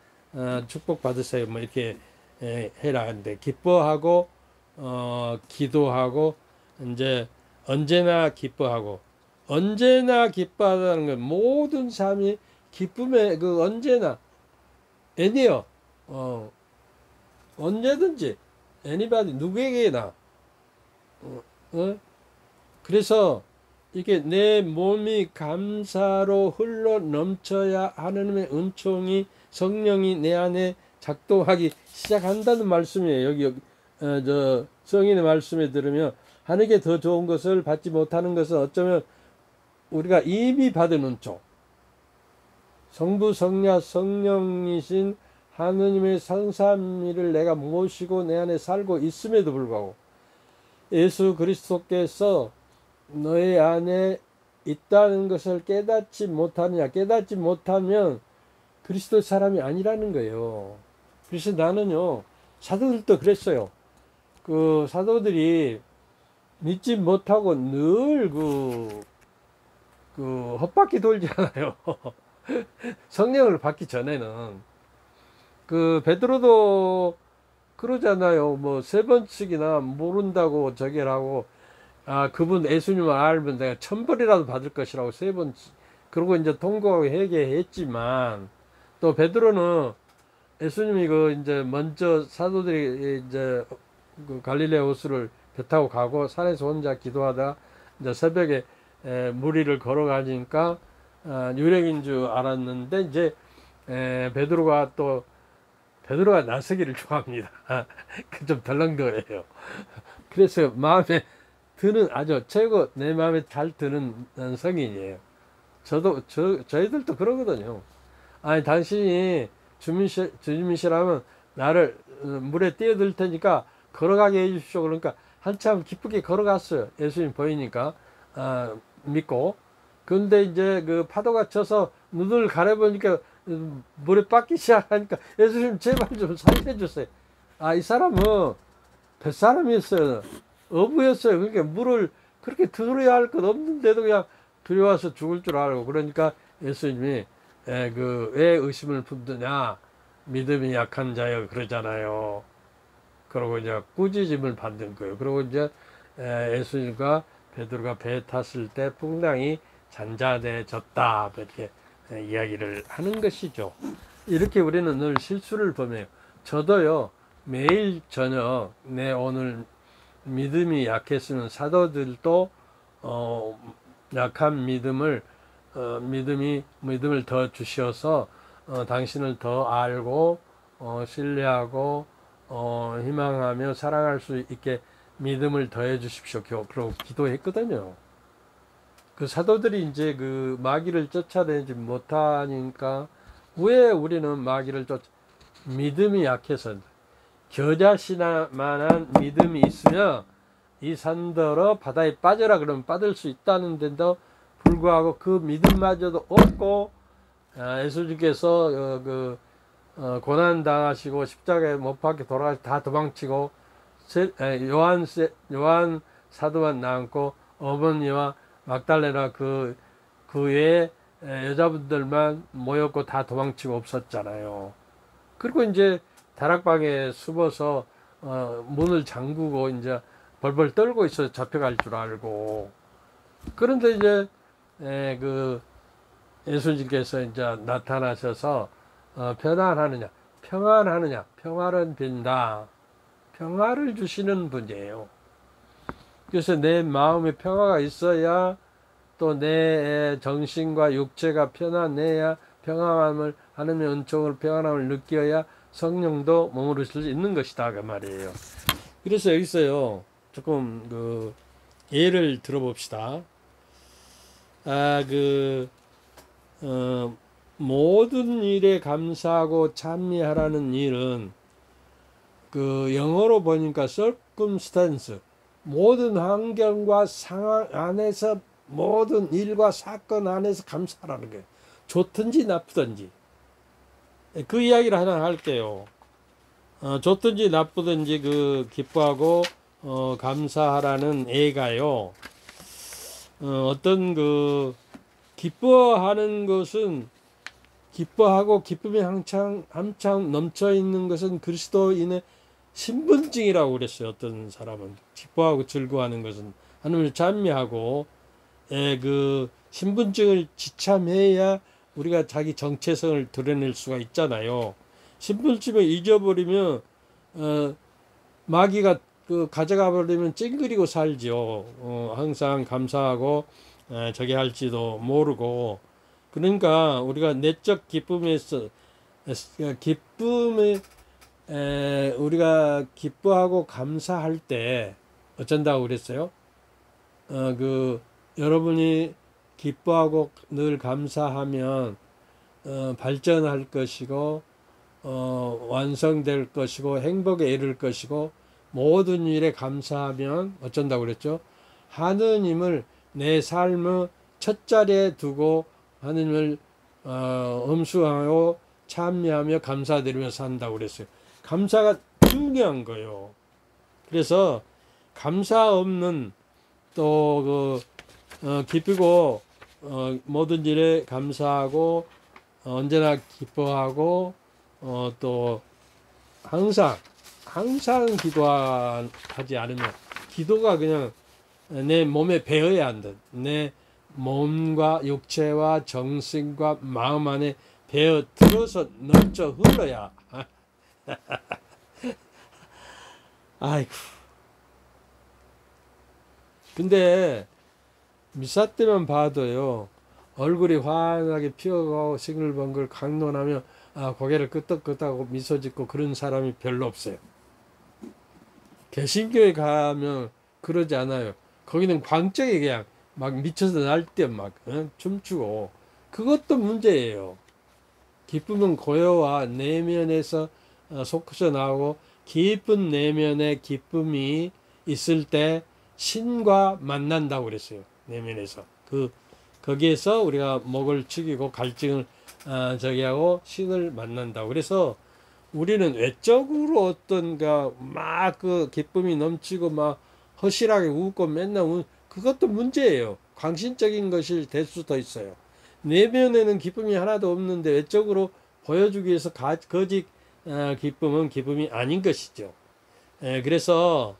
축복받으세요, 뭐 이렇게 해라 하는데, 기뻐하고 기도하고 이제 언제나 기뻐하고, 언제나 기뻐하다는 건 모든 삶이 기쁨의 그 언제나 애니요, 언제든지 애니바디 누구에게나 그래서 이게 내 몸이 감사로 흘러 넘쳐야 하느님의 은총이, 성령이 내 안에 작동하기 시작한다는 말씀이에요. 여기 저 성인의 말씀에 들으면 하늘께 더 좋은 것을 받지 못하는 것은 어쩌면 우리가 이미 받은 은총, 성부 성자 성령이신 하느님의 성삼위를 내가 모시고 내 안에 살고 있음에도 불구하고 예수 그리스도께서 너의 안에 있다는 것을 깨닫지 못하느냐, 깨닫지 못하면 그리스도 사람이 아니라는 거예요. 그래서 나는요, 사도들도 그랬어요. 그 사도들이 믿지 못하고 늘 헛바퀴 돌잖아요. 성령을 받기 전에는. 그 베드로도 그러잖아요. 뭐 3번씩이나 모른다고 저기라고, 그분 예수님을 알면 내가 1000벌이라도 받을 것이라고 3번, 그러고 이제 통곡하고 회개했지만, 또 베드로는 예수님이 그 이제 먼저 사도들이 이제 그 갈릴레 호수를 배 타고 가고 산에서 혼자 기도하다 이제 새벽에 무리를 걸어가니까 유령인 줄 알았는데, 이제 베드로가 나서기를 좋아합니다. 그 좀 덜렁거려요. 그래서 마음에 드는, 아주 최고 내 마음에 잘 드는 성인이에요. 저희들도 그러거든요. 아니, 당신이 주님이시라면 나를 물에 뛰어들 테니까 걸어가게 해주십시오. 그러니까 한참 기쁘게 걸어갔어요. 예수님 보이니까 믿고. 근데 이제 그 파도가 쳐서 눈을 가려보니까 물에 빠기 시작하니까 예수님 제발 좀 살려주세요. 아, 이 사람은 뱃사람이었어요. 어부였어요. 그러니까 물을 그렇게 들어야 할 것 없는데도 그냥 들여와서 죽을 줄 알고. 그러니까 예수님이 왜 의심을 품느냐, 믿음이 약한 자여 그러잖아요. 그러고 이제 꾸짖음을 받는 거예요. 그리고 이제 예수님과 베드로가 배에 탔을 때 풍랑이 잔잔해졌다, 이렇게 이야기를 하는 것이죠. 이렇게 우리는 늘 실수를 범해요. 저도요, 매일 저녁 오늘 믿음이 약했으면 사도들도 약한 믿음을 믿음을 더 주셔서 당신을 더 알고 신뢰하고 희망하며 사랑할 수 있게 믿음을 더해 주십시오. 그러고 기도했거든요. 그 사도들이 이제 그 마귀를 쫓아내지 못하니까 왜 우리는 마귀를 믿음이 약해서 겨자씨만한 믿음이 있으면 이 산더러 바다에 빠져라 그러면 빠질 수 있다는 데도 불구하고 그 믿음마저도 없고 예수님께서 고난 당하시고 십자가에 못 박혀 돌아가시 다 도망치고 요한 사도만 남고 어머니와 막달레나 그 외에 여자분들만 모였고 다 도망치고 없었잖아요. 그리고 이제 다락방에 숨어서 문을 잠그고 이제 벌벌 떨고 있어 잡혀갈 줄 알고. 그런데 이제 그 예수님께서 이제 나타나셔서 평안하느냐, 평화를 빈다, 평화를 주시는 분이에요. 그래서 내 마음에 평화가 있어야 또 내 정신과 육체가 편안해야 평안함을 하나님의 은총을 평안함을 느껴야 성령도 머무르실 수 있는 것이다 그 말이에요. 그래서 여기서요 조금 그 예를 들어봅시다. 모든 일에 감사하고 찬미하라는 일은 그 영어로 보니까 circumstance, 모든 환경과 상황 안에서 모든 일과 사건 안에서 감사하라는 거예요. 좋든지 나쁘든지. 그 이야기를 하나 할게요. 좋든지 나쁘든지 그 기뻐하고 감사하라는 애가요. 어떤 그 기뻐하는 것은 기뻐하고 기쁨이 한창 넘쳐 있는 것은 그리스도인의 신분증이라고 그랬어요. 어떤 사람은 기뻐하고 즐거워하는 것은 하나님을 찬미하고 그 신분증을 지참해야 우리가 자기 정체성을 드러낼 수가 있잖아요. 신분증을 잊어버리면 마귀가 그 가져가 버리면 찡그리고 살죠. 항상 감사하고 저게 할지도 모르고. 그러니까 우리가 내적 기쁨에서 우리가 기뻐하고 감사할 때 어쩐다고 그랬어요? 여러분이 기뻐하고 늘 감사하면 발전할 것이고 완성될 것이고 행복에 이를 것이고 모든 일에 감사하면 어쩐다고 그랬죠? 하느님을 내 삶의 첫 자리에 두고 하느님을 엄수하고 찬미하며 감사드리며 산다고 그랬어요. 감사가 중요한 거예요. 그래서 감사 없는 또 기쁘고 모든 일에 감사하고 언제나 기뻐하고 또 항상 기도하지 않으면 기도가 그냥 내 몸에 배어야 한다. 내 몸과 육체와 정신과 마음 안에 배어 들어서 넘쳐 흘러야. 아이고. 근데 미사 때만 봐도요 얼굴이 환하게 피어가고 싱글벙글 강론하며 고개를 끄덕끄덕하고 미소 짓고 그런 사람이 별로 없어요. 개신교에 가면 그러지 않아요. 거기는 광적이 그냥 막 미쳐서 날 때 막 춤추고. 그것도 문제예요. 기쁨은 고요와 내면에서 솟구쳐 나오고 깊은 내면의 기쁨이 있을 때 신과 만난다고 그랬어요. 내면에서 거기에서 우리가 목을 축이고 갈증을 저기하고 신을 만난다. 그래서 우리는 외적으로 어떤가 막 그 기쁨이 넘치고 막 허실하게 웃고 맨날 그것도 문제예요. 광신적인 것이 될 수도 있어요. 내면에는 기쁨이 하나도 없는데 외적으로 보여주기 위해서 거짓 기쁨은 기쁨이 아닌 것이죠. 그래서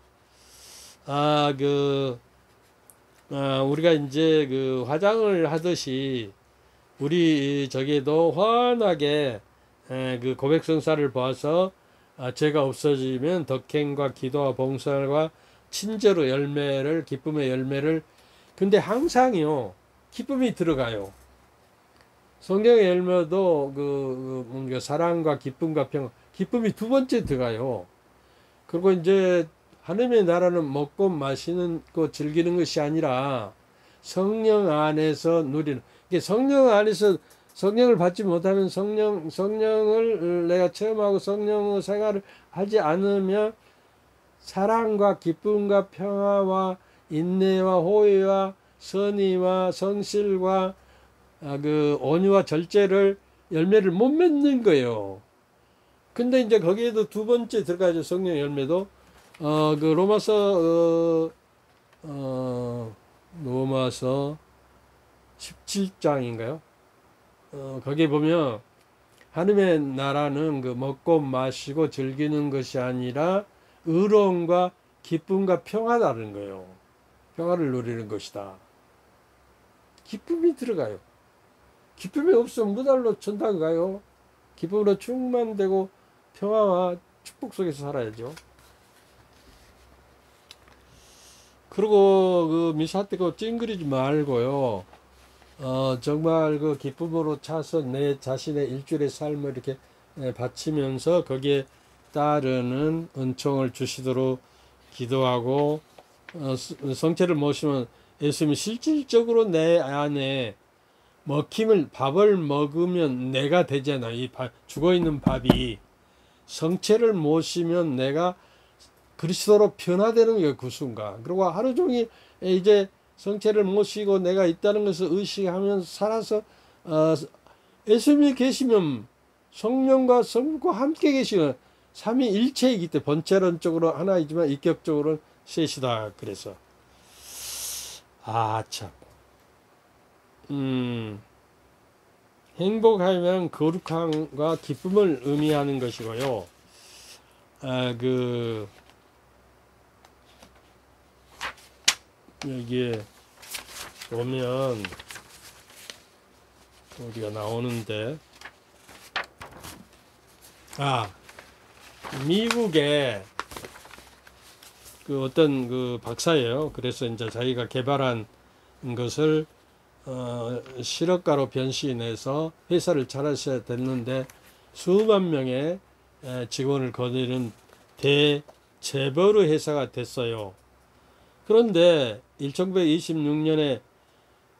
우리가 이제 그 화장을 하듯이 우리 저기도 환하게 그 고백성사를 보아서 죄가 없어지면 덕행과 기도와 봉사와 친절의 열매를 기쁨의 열매를 근데 항상요 기쁨이 들어가요. 성경의 열매도 뭔가 사랑과 기쁨과 평 기쁨이 두 번째 들어가요. 그리고 이제 하나님의 나라는 먹고 마시는 거 즐기는 것이 아니라 성령 안에서 누리는. 이게 성령 안에서 성령을 받지 못하면 성령을 내가 체험하고 성령의 생활을 하지 않으면 사랑과 기쁨과 평화와 인내와 호의와 선의와 성실과 그 온유와 절제를 열매를 못 맺는 거예요. 근데 이제 거기에도 두 번째 들어가죠. 성령 열매도 그 로마서 17장인가요? 거기에 보면 하나님의 나라는 그 먹고 마시고 즐기는 것이 아니라 의로움과 기쁨과 평화다는 거예요. 평화를 누리는 것이다. 기쁨이 들어가요. 기쁨이 없으면 무달로 천당 가요. 기쁨으로 충만되고 평화와 축복 속에서 살아야죠. 그리고 그 미사 때 그 찡그리지 말고요. 정말 그 기쁨으로 차서 내 자신의 일주일의 삶을 이렇게 바치면서 거기에 따르는 은총을 주시도록 기도하고 성체를 모시면 예수님이 실질적으로 내 안에 밥을 먹으면 내가 되잖아. 이 죽어있는 밥이 성체를 모시면 내가 그리스도로 변화되는 거예요. 그 순간. 그리고 하루 종일 이제 성체를 모시고 내가 있다는 것을 의식하면서 살아서 예수님이 계시면 성령과 성과 함께 계시는 삼위일체이기 때문에 본체론적으로 하나이지만 인격적으로는 셋이다. 그래서 참 행복하면 거룩함과 기쁨을 의미하는 것이고요. 여기에 보면 어디가 나오는데 미국의 그 어떤 그 박사예요. 그래서 이제 자기가 개발한 것을 실업가로 변신해서 회사를 차려야 됐는데 수만 명의 직원을 거느리는 대재벌의 회사가 됐어요. 그런데 1926년에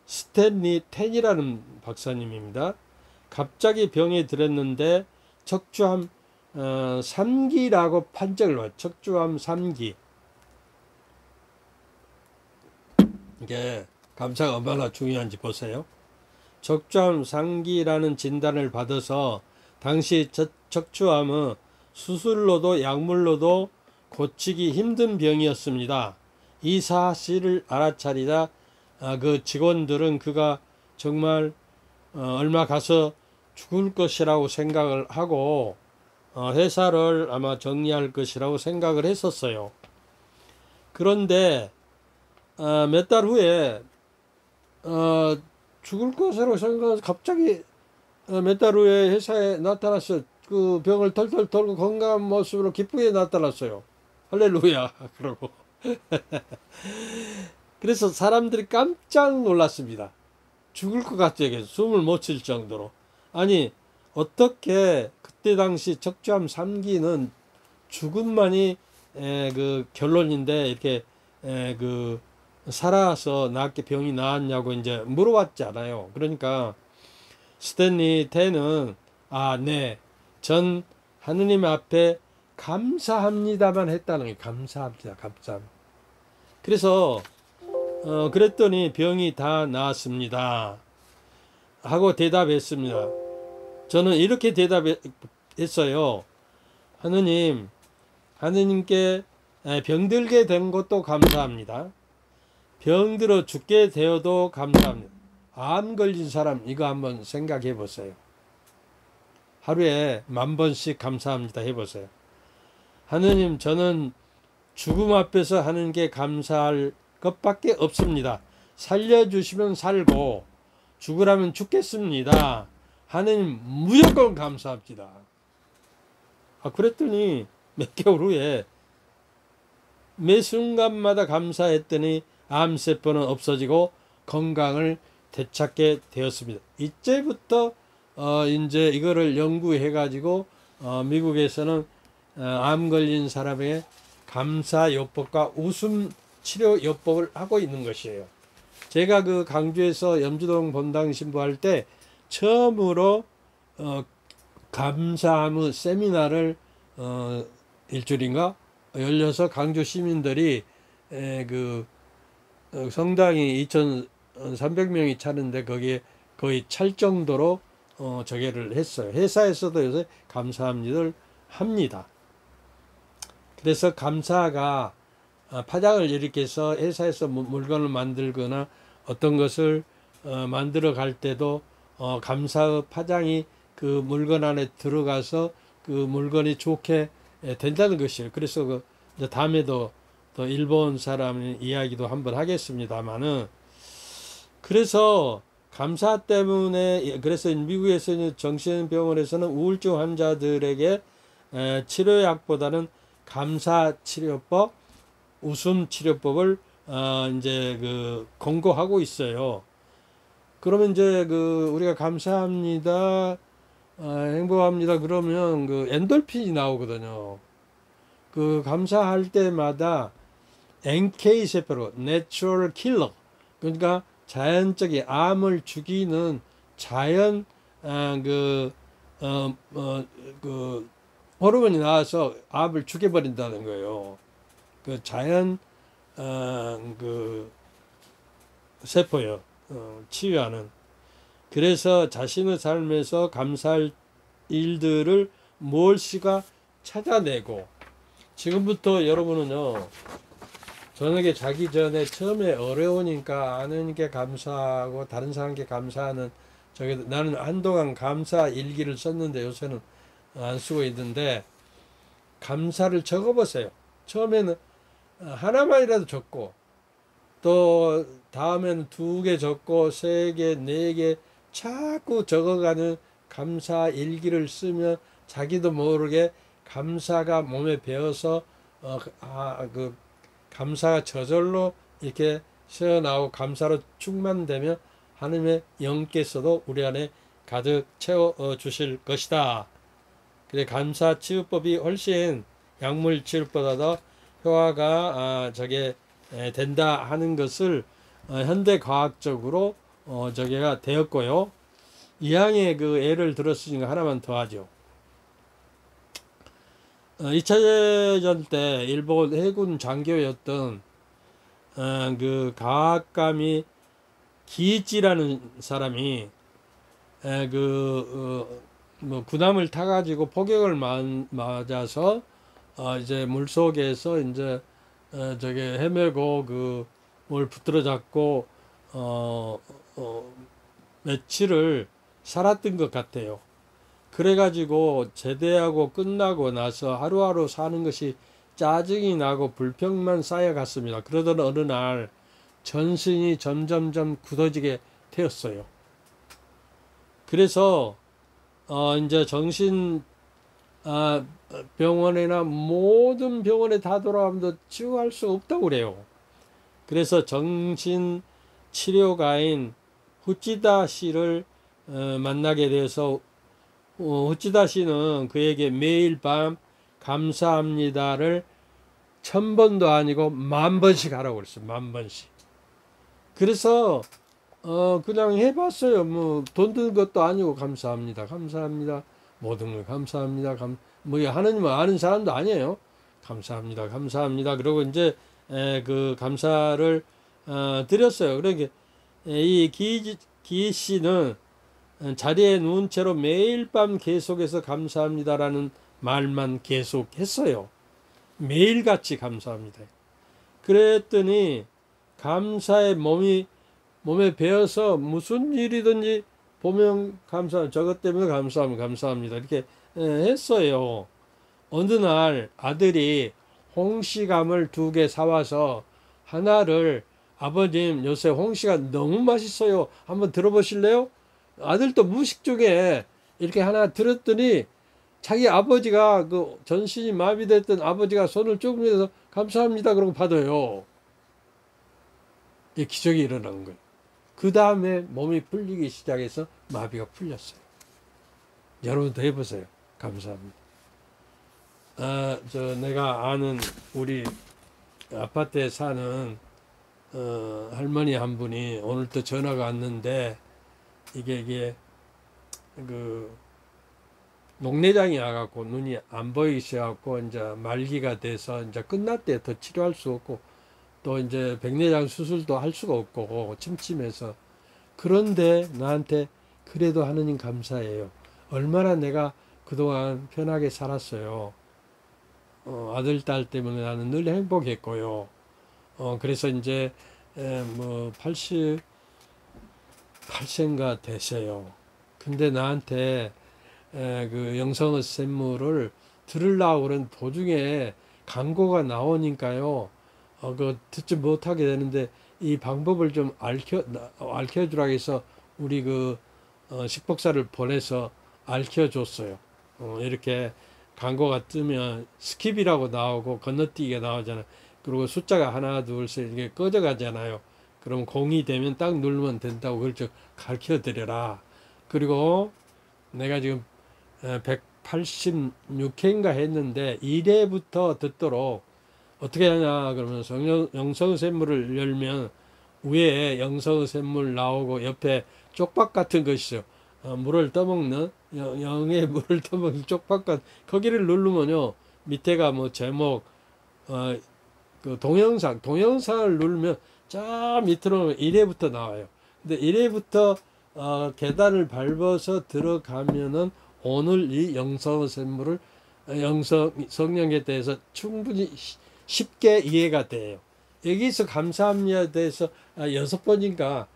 스탠리 텐이라는 박사님입니다. 갑자기 병에 들었는데 척추암 3기라고 판정을 받아요. 척추암 3기. 이게 감사가 얼마나 중요한지 보세요. 척추암 3기라는 진단을 받아서 당시 척추암은 수술로도 약물로도 고치기 힘든 병이었습니다. 이 사실을 알아차리다 그 직원들은 그가 정말 얼마 가서 죽을 것이라고 생각을 하고 회사를 아마 정리할 것이라고 생각을 했었어요. 그런데 몇 달 후에 죽을 것으로 생각해서 갑자기 몇 달 후에 회사에 나타났어요. 그 병을 털털 털고 건강한 모습으로 기쁘게 나타났어요. 할렐루야. 그러고 그래서 사람들이 깜짝 놀랐습니다. 죽을 것 같아요. 숨을 못 쉴 정도로. 아니 어떻게 그때 당시 척추암 3기는 죽음만이 그 결론인데 이렇게 그 살아서 낫게 병이 나았냐고 이제 물어봤잖아요. 그러니까 스탠리 텐은 네, 전 하느님 앞에 감사합니다만 했다는 거예요. 감사합니다. 그래서 그랬더니 병이 다 나았습니다 하고 대답했습니다. 저는 이렇게 대답했어요. 하느님, 하느님께 병들게 된 것도 감사합니다. 병들어 죽게 되어도 감사합니다. 암 걸린 사람 이거 한번 생각해 보세요. 하루에 10,000번씩 감사합니다 해보세요. 하느님, 저는 죽음 앞에서 하는 게 감사할 것밖에 없습니다. 살려주시면 살고 죽으라면 죽겠습니다. 하느님 무조건 감사합니다. 그랬더니 몇 개월 후에 매 순간마다 감사했더니 암세포는 없어지고 건강을 되찾게 되었습니다. 이제부터 이제 이거를 연구해 가지고 미국에서는 암 걸린 사람에게 감사요법과 웃음 치료요법을 하고 있는 것이에요. 제가 그 강주에서 염주동 본당 신부할 때 처음으로 감사함의 세미나를 일주일인가 열려서 강주 시민들이 그 성당이 2,300명이 차는데 거기에 거의 찰 정도로 저게를 했어요. 회사에서도 요새 감사합니다를 합니다. 그래서 감사가 파장을 일으켜서 회사에서 물건을 만들거나 어떤 것을 만들어 갈 때도 감사의 파장이 그 물건 안에 들어가서 그 물건이 좋게 된다는 것이에요. 그래서 다음에도 또 일본 사람 이야기도 한번 하겠습니다만은, 그래서 감사 때문에, 그래서 미국에서는 정신병원에서는 우울증 환자들에게 치료약보다는 감사 치료법, 웃음 치료법을 이제 그 권고하고 있어요. 그러면 이제 그 우리가 감사합니다, 행복합니다 그러면 그 엔돌핀이 나오거든요. 그 감사할 때마다 NK 세포로 내추럴 킬러, 그러니까 자연적인 암을 죽이는 자연 그 호르몬이 나와서 암을 죽여버린다는 거예요. 그 자연 그 세포요. 치유하는. 그래서 자신의 삶에서 감사할 일들을 무엇이가 찾아내고, 지금부터 여러분은요, 저녁에 자기 전에 처음에 어려우니까 아는 게 감사하고 다른 사람께 감사하는, 나는 한동안 감사 일기를 썼는데 요새는 안 쓰고 있는데, 감사를 적어보세요. 처음에는 하나만이라도 적고, 또 다음에는 2개 적고 3개, 4개 자꾸 적어가는 감사 일기를 쓰면 자기도 모르게 감사가 몸에 배어서 그 감사가 저절로 이렇게 새어나오고 감사로 충만되면 하나님의 영께서도 우리 안에 가득 채워 주실 것이다. 그래, 감사 치유법이 훨씬 약물 치료보다 더 효과가 저게 된다 하는 것을 현대 과학적으로 저게가 되었고요. 이항의 그 예를 들었으니까 하나만 더 하죠. 2차 대전 때 일본 해군 장교였던 그 가와카미 기이치라는 사람이 뭐 군함을 타가지고 폭격을 맞아서 이제 물속에서 이제 저게 헤매고 뭘 붙들어 잡고 며칠을 살았던 것 같아요. 그래가지고 제대하고 끝나고 나서 하루하루 사는 것이 짜증이 나고 불평만 쌓여갔습니다. 그러던 어느 날 전신이 점점점 굳어지게 되었어요. 그래서 이제 정신 병원이나 모든 병원에 다 돌아가면도 치유할 수 없다고 그래요. 그래서 정신 치료가인 후치다 씨를 만나게 돼서 후치다 씨는 그에게 매일 밤 감사합니다를 1000번도 아니고 10,000번씩 하라고 그랬어요. 10,000번씩. 그래서 그냥 해봤어요. 뭐 돈 드는 것도 아니고 감사합니다, 감사합니다, 모든 걸 감사합니다. 뭐 하느님을 아는 사람도 아니에요. 감사합니다, 감사합니다. 그러고 이제 그 감사를 드렸어요. 그러니까 이 기희 씨는 자리에 누운 채로 매일 밤 계속해서 감사합니다라는 말만 계속했어요. 매일같이 감사합니다. 그랬더니 감사의 몸에 배어서 무슨 일이든지 보면 저것 때문에 감사합니다. 이렇게 했어요. 어느 날 아들이 홍시감을 2개 사와서 하나를 아버님 요새 홍시가 너무 맛있어요. 한번 들어보실래요? 아들도 무식 중에 이렇게 하나 들었더니 자기 아버지가 그 전신이 마비됐던 아버지가 손을 쭉 밀어서 감사합니다 그러고 받아요. 이 기적이 일어난 거예요. 그 다음에 몸이 풀리기 시작해서 마비가 풀렸어요. 여러분도 해보세요. 감사합니다. 내가 아는 우리 아파트에 사는 할머니 한 분이 오늘 또 전화가 왔는데 이게 그 녹내장이 와갖고 눈이 안 보이기 시작하고 이제 말기가 돼서 이제 끝났대. 더 치료할 수 없고 또 이제 백내장 수술도 할 수가 없고 침침해서. 그런데 나한테 그래도 하느님 감사해요. 얼마나 내가 그동안 편하게 살았어요. 아들, 딸 때문에 나는 늘 행복했고요. 그래서 이제 뭐 88세인가 되세요. 근데 나한테 그 영성의 샘물을 들으려고 그런 도중에 광고가 나오니까요. 그 듣지 못하게 되는데 이 방법을 좀 알려주라고 해서 우리 그 식복사를 보내서 알려줬어요. 이렇게 광고가 뜨면 스킵이라고 나오고 건너뛰기가 나오잖아요. 그리고 숫자가 하나, 둘, 셋 이렇게 꺼져 가잖아요. 그럼 공이 되면 딱 누르면 된다고 그걸 좀 가르쳐 드려라. 그리고 내가 지금 186회인가 했는데 1회부터 듣도록 어떻게 하냐 그러면 영성의 샘물을 열면 위에 영성의 샘물 나오고 옆에 쪽박 같은 것이죠. 물을 떠먹는 영의 물을 떠먹는 쪽박 같은 거기를 누르면요 밑에가 뭐 제목 그 동영상을 누르면 저 밑으로 1회부터 나와요. 근데 1회부터 계단을 밟아서 들어가면은 오늘 이 영성의 샘물을 성령에 대해서 충분히 쉽게 이해가 돼요. 여기서 감사합니다에 대해서 6번인가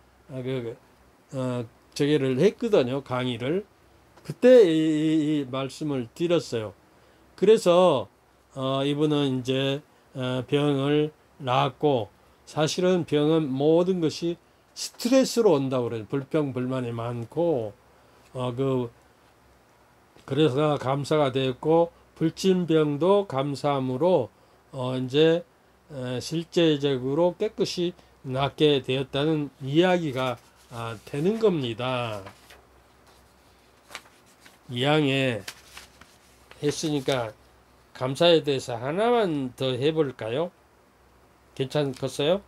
저기를 했거든요. 강의를. 그때 이 말씀을 드렸어요. 그래서 이분은 이제 병을 낳았고 사실은 병은 모든 것이 스트레스로 온다고 그래요. 불평 불만이 많고 그래서 감사가 되었고 불진병도 감사함으로 이제 실제적으로 깨끗이 낫게 되었다는 이야기가 되는 겁니다. 2항에 했으니까 감사에 대해서 하나만 더 해볼까요? 괜찮겠어요?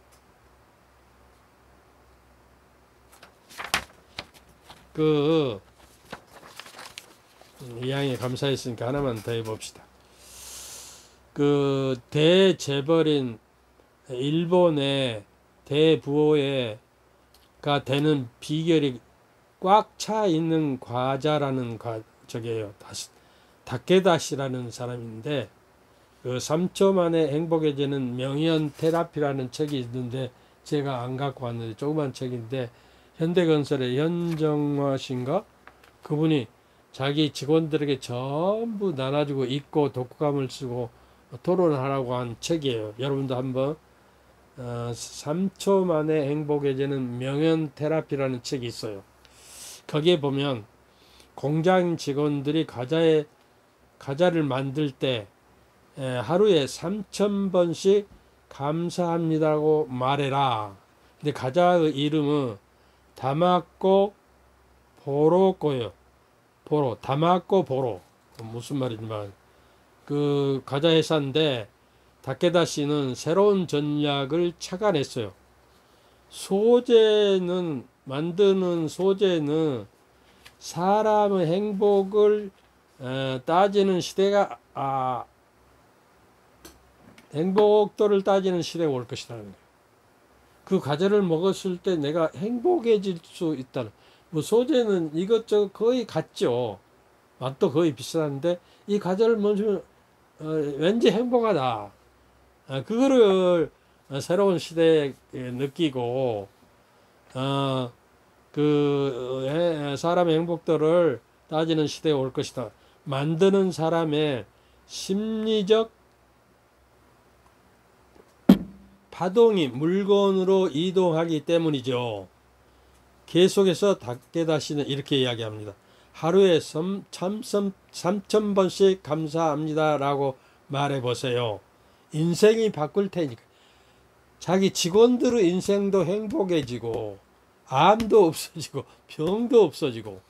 그 2항에 감사했으니까 하나만 더 해봅시다. 그 대재벌인 일본의 대부호가 되는 비결이 꽉 차 있는 과자라는 저게요. 다케다시라는 사람인데 그 3초 만에 행복해지는 명현 테라피라는 책이 있는데 제가 안 갖고 왔는데 조그만 책인데 현대건설의 현정화 씨인가 그분이 자기 직원들에게 전부 나눠주고 읽고 독후감을 쓰고 토론하라고 한 책이에요. 여러분도 한번 3초 만에 행복해지는 명현 테라피라는 책이 있어요. 거기에 보면 공장 직원들이 과자를 만들 때 하루에 3,000번씩 감사합니다라고 말해라. 근데 과자의 이름은 다마꼬 보로꼬예요. 다마꼬 보로. 무슨 말이지만 그 과자 회사인데 다케다 씨는 새로운 전략을 착안했어요. 만드는 소재는 사람의 행복을 따지는 시대가 행복도를 따지는 시대가 올 것이라는 거예요. 그 과자를 먹었을 때 내가 행복해질 수 있다는 뭐 소재는 이것저것 거의 같죠. 맛도 거의 비슷한데 이 과자를 먹으면 왠지 행복하다. 그거를 새로운 시대에 느끼고 어, 사람의 행복도를 따지는 시대에 올 것이다. 만드는 사람의 심리적 파동이 물건으로 이동하기 때문이죠. 계속해서 닥게다시는 이렇게 이야기합니다. 하루에 3,000번씩 감사합니다라고 말해보세요. 인생이 바꿀 테니까. 자기 직원들의 인생도 행복해지고 암도 없어지고 병도 없어지고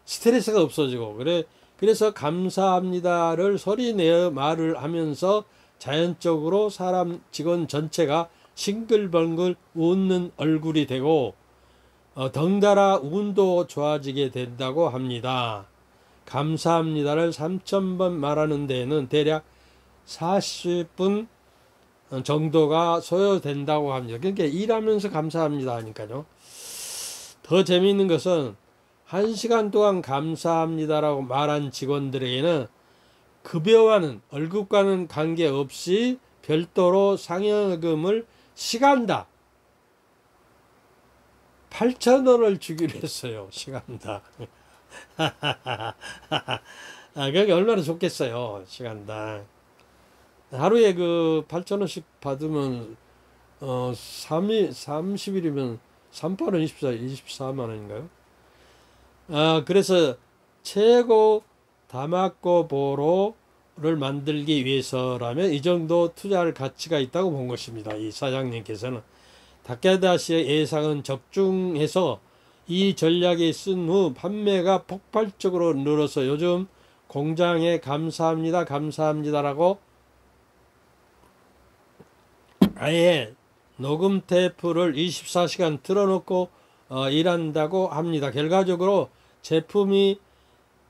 스트레스가 없어지고 그래서 감사합니다를 소리내어 말을 하면서 자연적으로 사람 직원 전체가 싱글벙글 웃는 얼굴이 되고 덩달아 운도 좋아지게 된다고 합니다. 감사합니다를 3,000번 말하는 데에는 대략 40분 정도가 소요된다고 합니다. 그러니까 일하면서 감사합니다 하니까요. 더 재미있는 것은 1시간 동안 감사합니다라고 말한 직원들에게는 급여와는 월급과는 관계없이 별도로 상여금을 시간당 8,000원을 주기로 했어요. 시간당. 그게 얼마나 좋겠어요. 시간당. 하루에 그 8,000원씩 받으면 30일이면 3,8원 24만 원인가요? 그래서 최고 다막고 보로를 만들기 위해서라면 이 정도 투자할 가치가 있다고 본 것입니다. 이 사장님께서는. 다케다시의 예상은 적중해서 이 전략이 쓴 후 판매가 폭발적으로 늘어서 요즘 공장에 감사합니다, 감사합니다라고 아예 녹음 테이프를 24시간 틀어놓고 일한다고 합니다. 결과적으로 제품이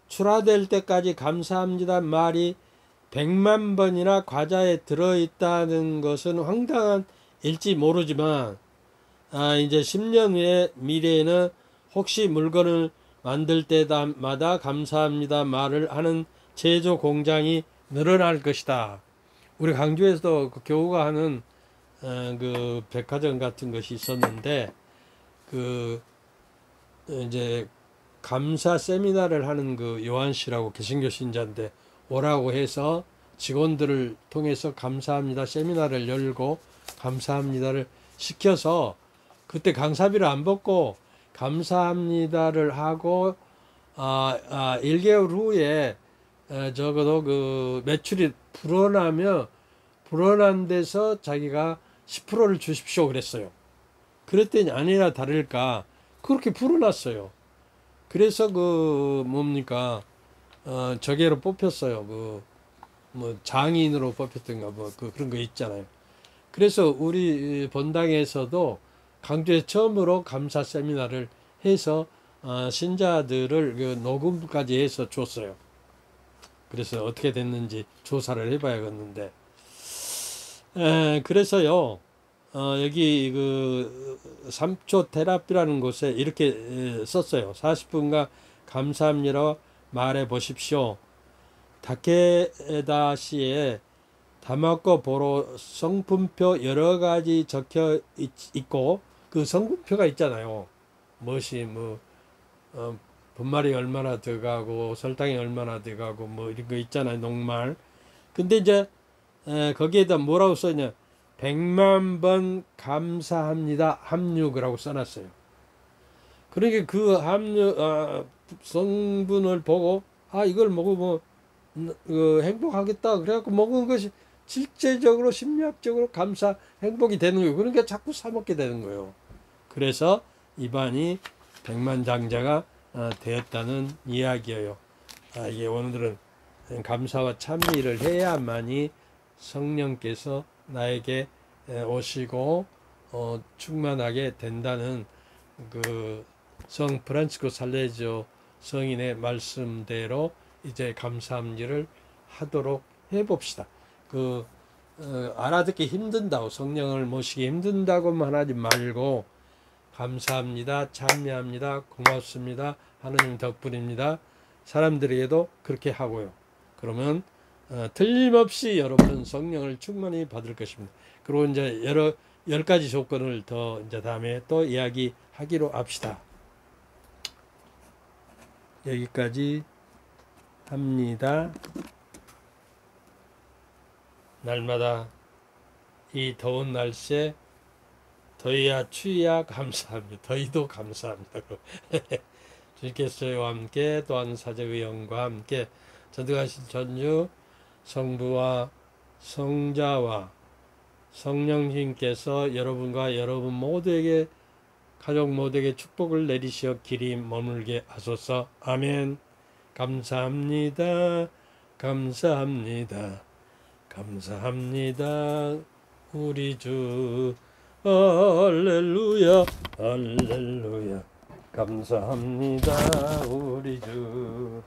출하될 때까지 감사합니다 말이 100만 번이나 과자에 들어있다는 것은 황당한 일지 모르지만 이제 10년 후의 미래에는 혹시 물건을 만들 때마다 감사합니다 말을 하는 제조 공장이 늘어날 것이다. 우리 강주에서도 그 교우가 하는 그 백화점 같은 것이 있었는데 그 이제 감사 세미나를 하는 그 요한 씨라고 개신교 신자인데 오라고 해서 직원들을 통해서 감사합니다 세미나를 열고 감사합니다를 시켜서 그때 강사비를 안 받고 감사합니다를 하고 1개월 후에 적어도 그 매출이 불어난 데서 자기가 10%를 주십시오 그랬어요. 그랬더니 아니나 다를까 그렇게 불어났어요. 그래서 그 뭡니까 저기로 뽑혔어요. 그 뭐 장인으로 뽑혔던가 뭐 그런 거 있잖아요. 그래서 우리 본당에서도 강주에 처음으로 감사 세미나를 해서 신자들을 그 녹음까지 해서 줬어요. 그래서 어떻게 됐는지 조사를 해봐야겠는데 그래서요 여기 그 3초 테라피라는 곳에 이렇게 썼어요. 40분간 감사합니다 말해 보십시오. 다케다시에 다마코 보로 성분표 여러 가지 적혀 있고 그 성분표가 있잖아요. 무엇이 뭐 분말이 얼마나 들어가고 설탕이 얼마나 들어가고 뭐 이런 거 있잖아요. 녹말. 근데 이제 거기에다 뭐라고 써있냐 100만 번 감사합니다 함유라고 써놨어요. 그러니까 그 함유 성분을 보고 이걸 먹으면 행복하겠다 그래갖고 먹은 것이 실제적으로 심리학적으로 행복이 되는 거예요. 그러니까 자꾸 사 먹게 되는 거예요. 그래서 입안이 백만장자가 되었다는 이야기예요. 이게 오늘은 감사와 찬미를 해야만이 성령께서 나에게 오시고 충만하게 된다는 그 성 프란치스코 살레조 성인의 말씀대로 이제 감사함일을 하도록 해봅시다. 알아듣기 힘든다고 성령을 모시기 힘든다고만 하지 말고 감사합니다. 찬미합니다. 고맙습니다. 하느님 덕분입니다. 사람들에게도 그렇게 하고요. 그러면 틀림없이 여러분은 성령을 충만히 받을 것입니다. 그리고 이제 열 가지 조건을 더 이제 다음에 또 이야기하기로 합시다. 여기까지 합니다. 날마다 이 더운 날씨에 더위야 추위야 감사합니다. 더위도 감사합니다. 주님께서 저희와 함께 또한 사제의 영과 함께 전득하신 전주 성부와 성자와 성령님께서 여러분과 여러분 모두에게 가족 모두에게 축복을 내리시어 길이 머물게 하소서. 아멘. 감사합니다. 감사합니다. 감사합니다. 우리 주 할렐루야 할렐루야 감사합니다 우리 주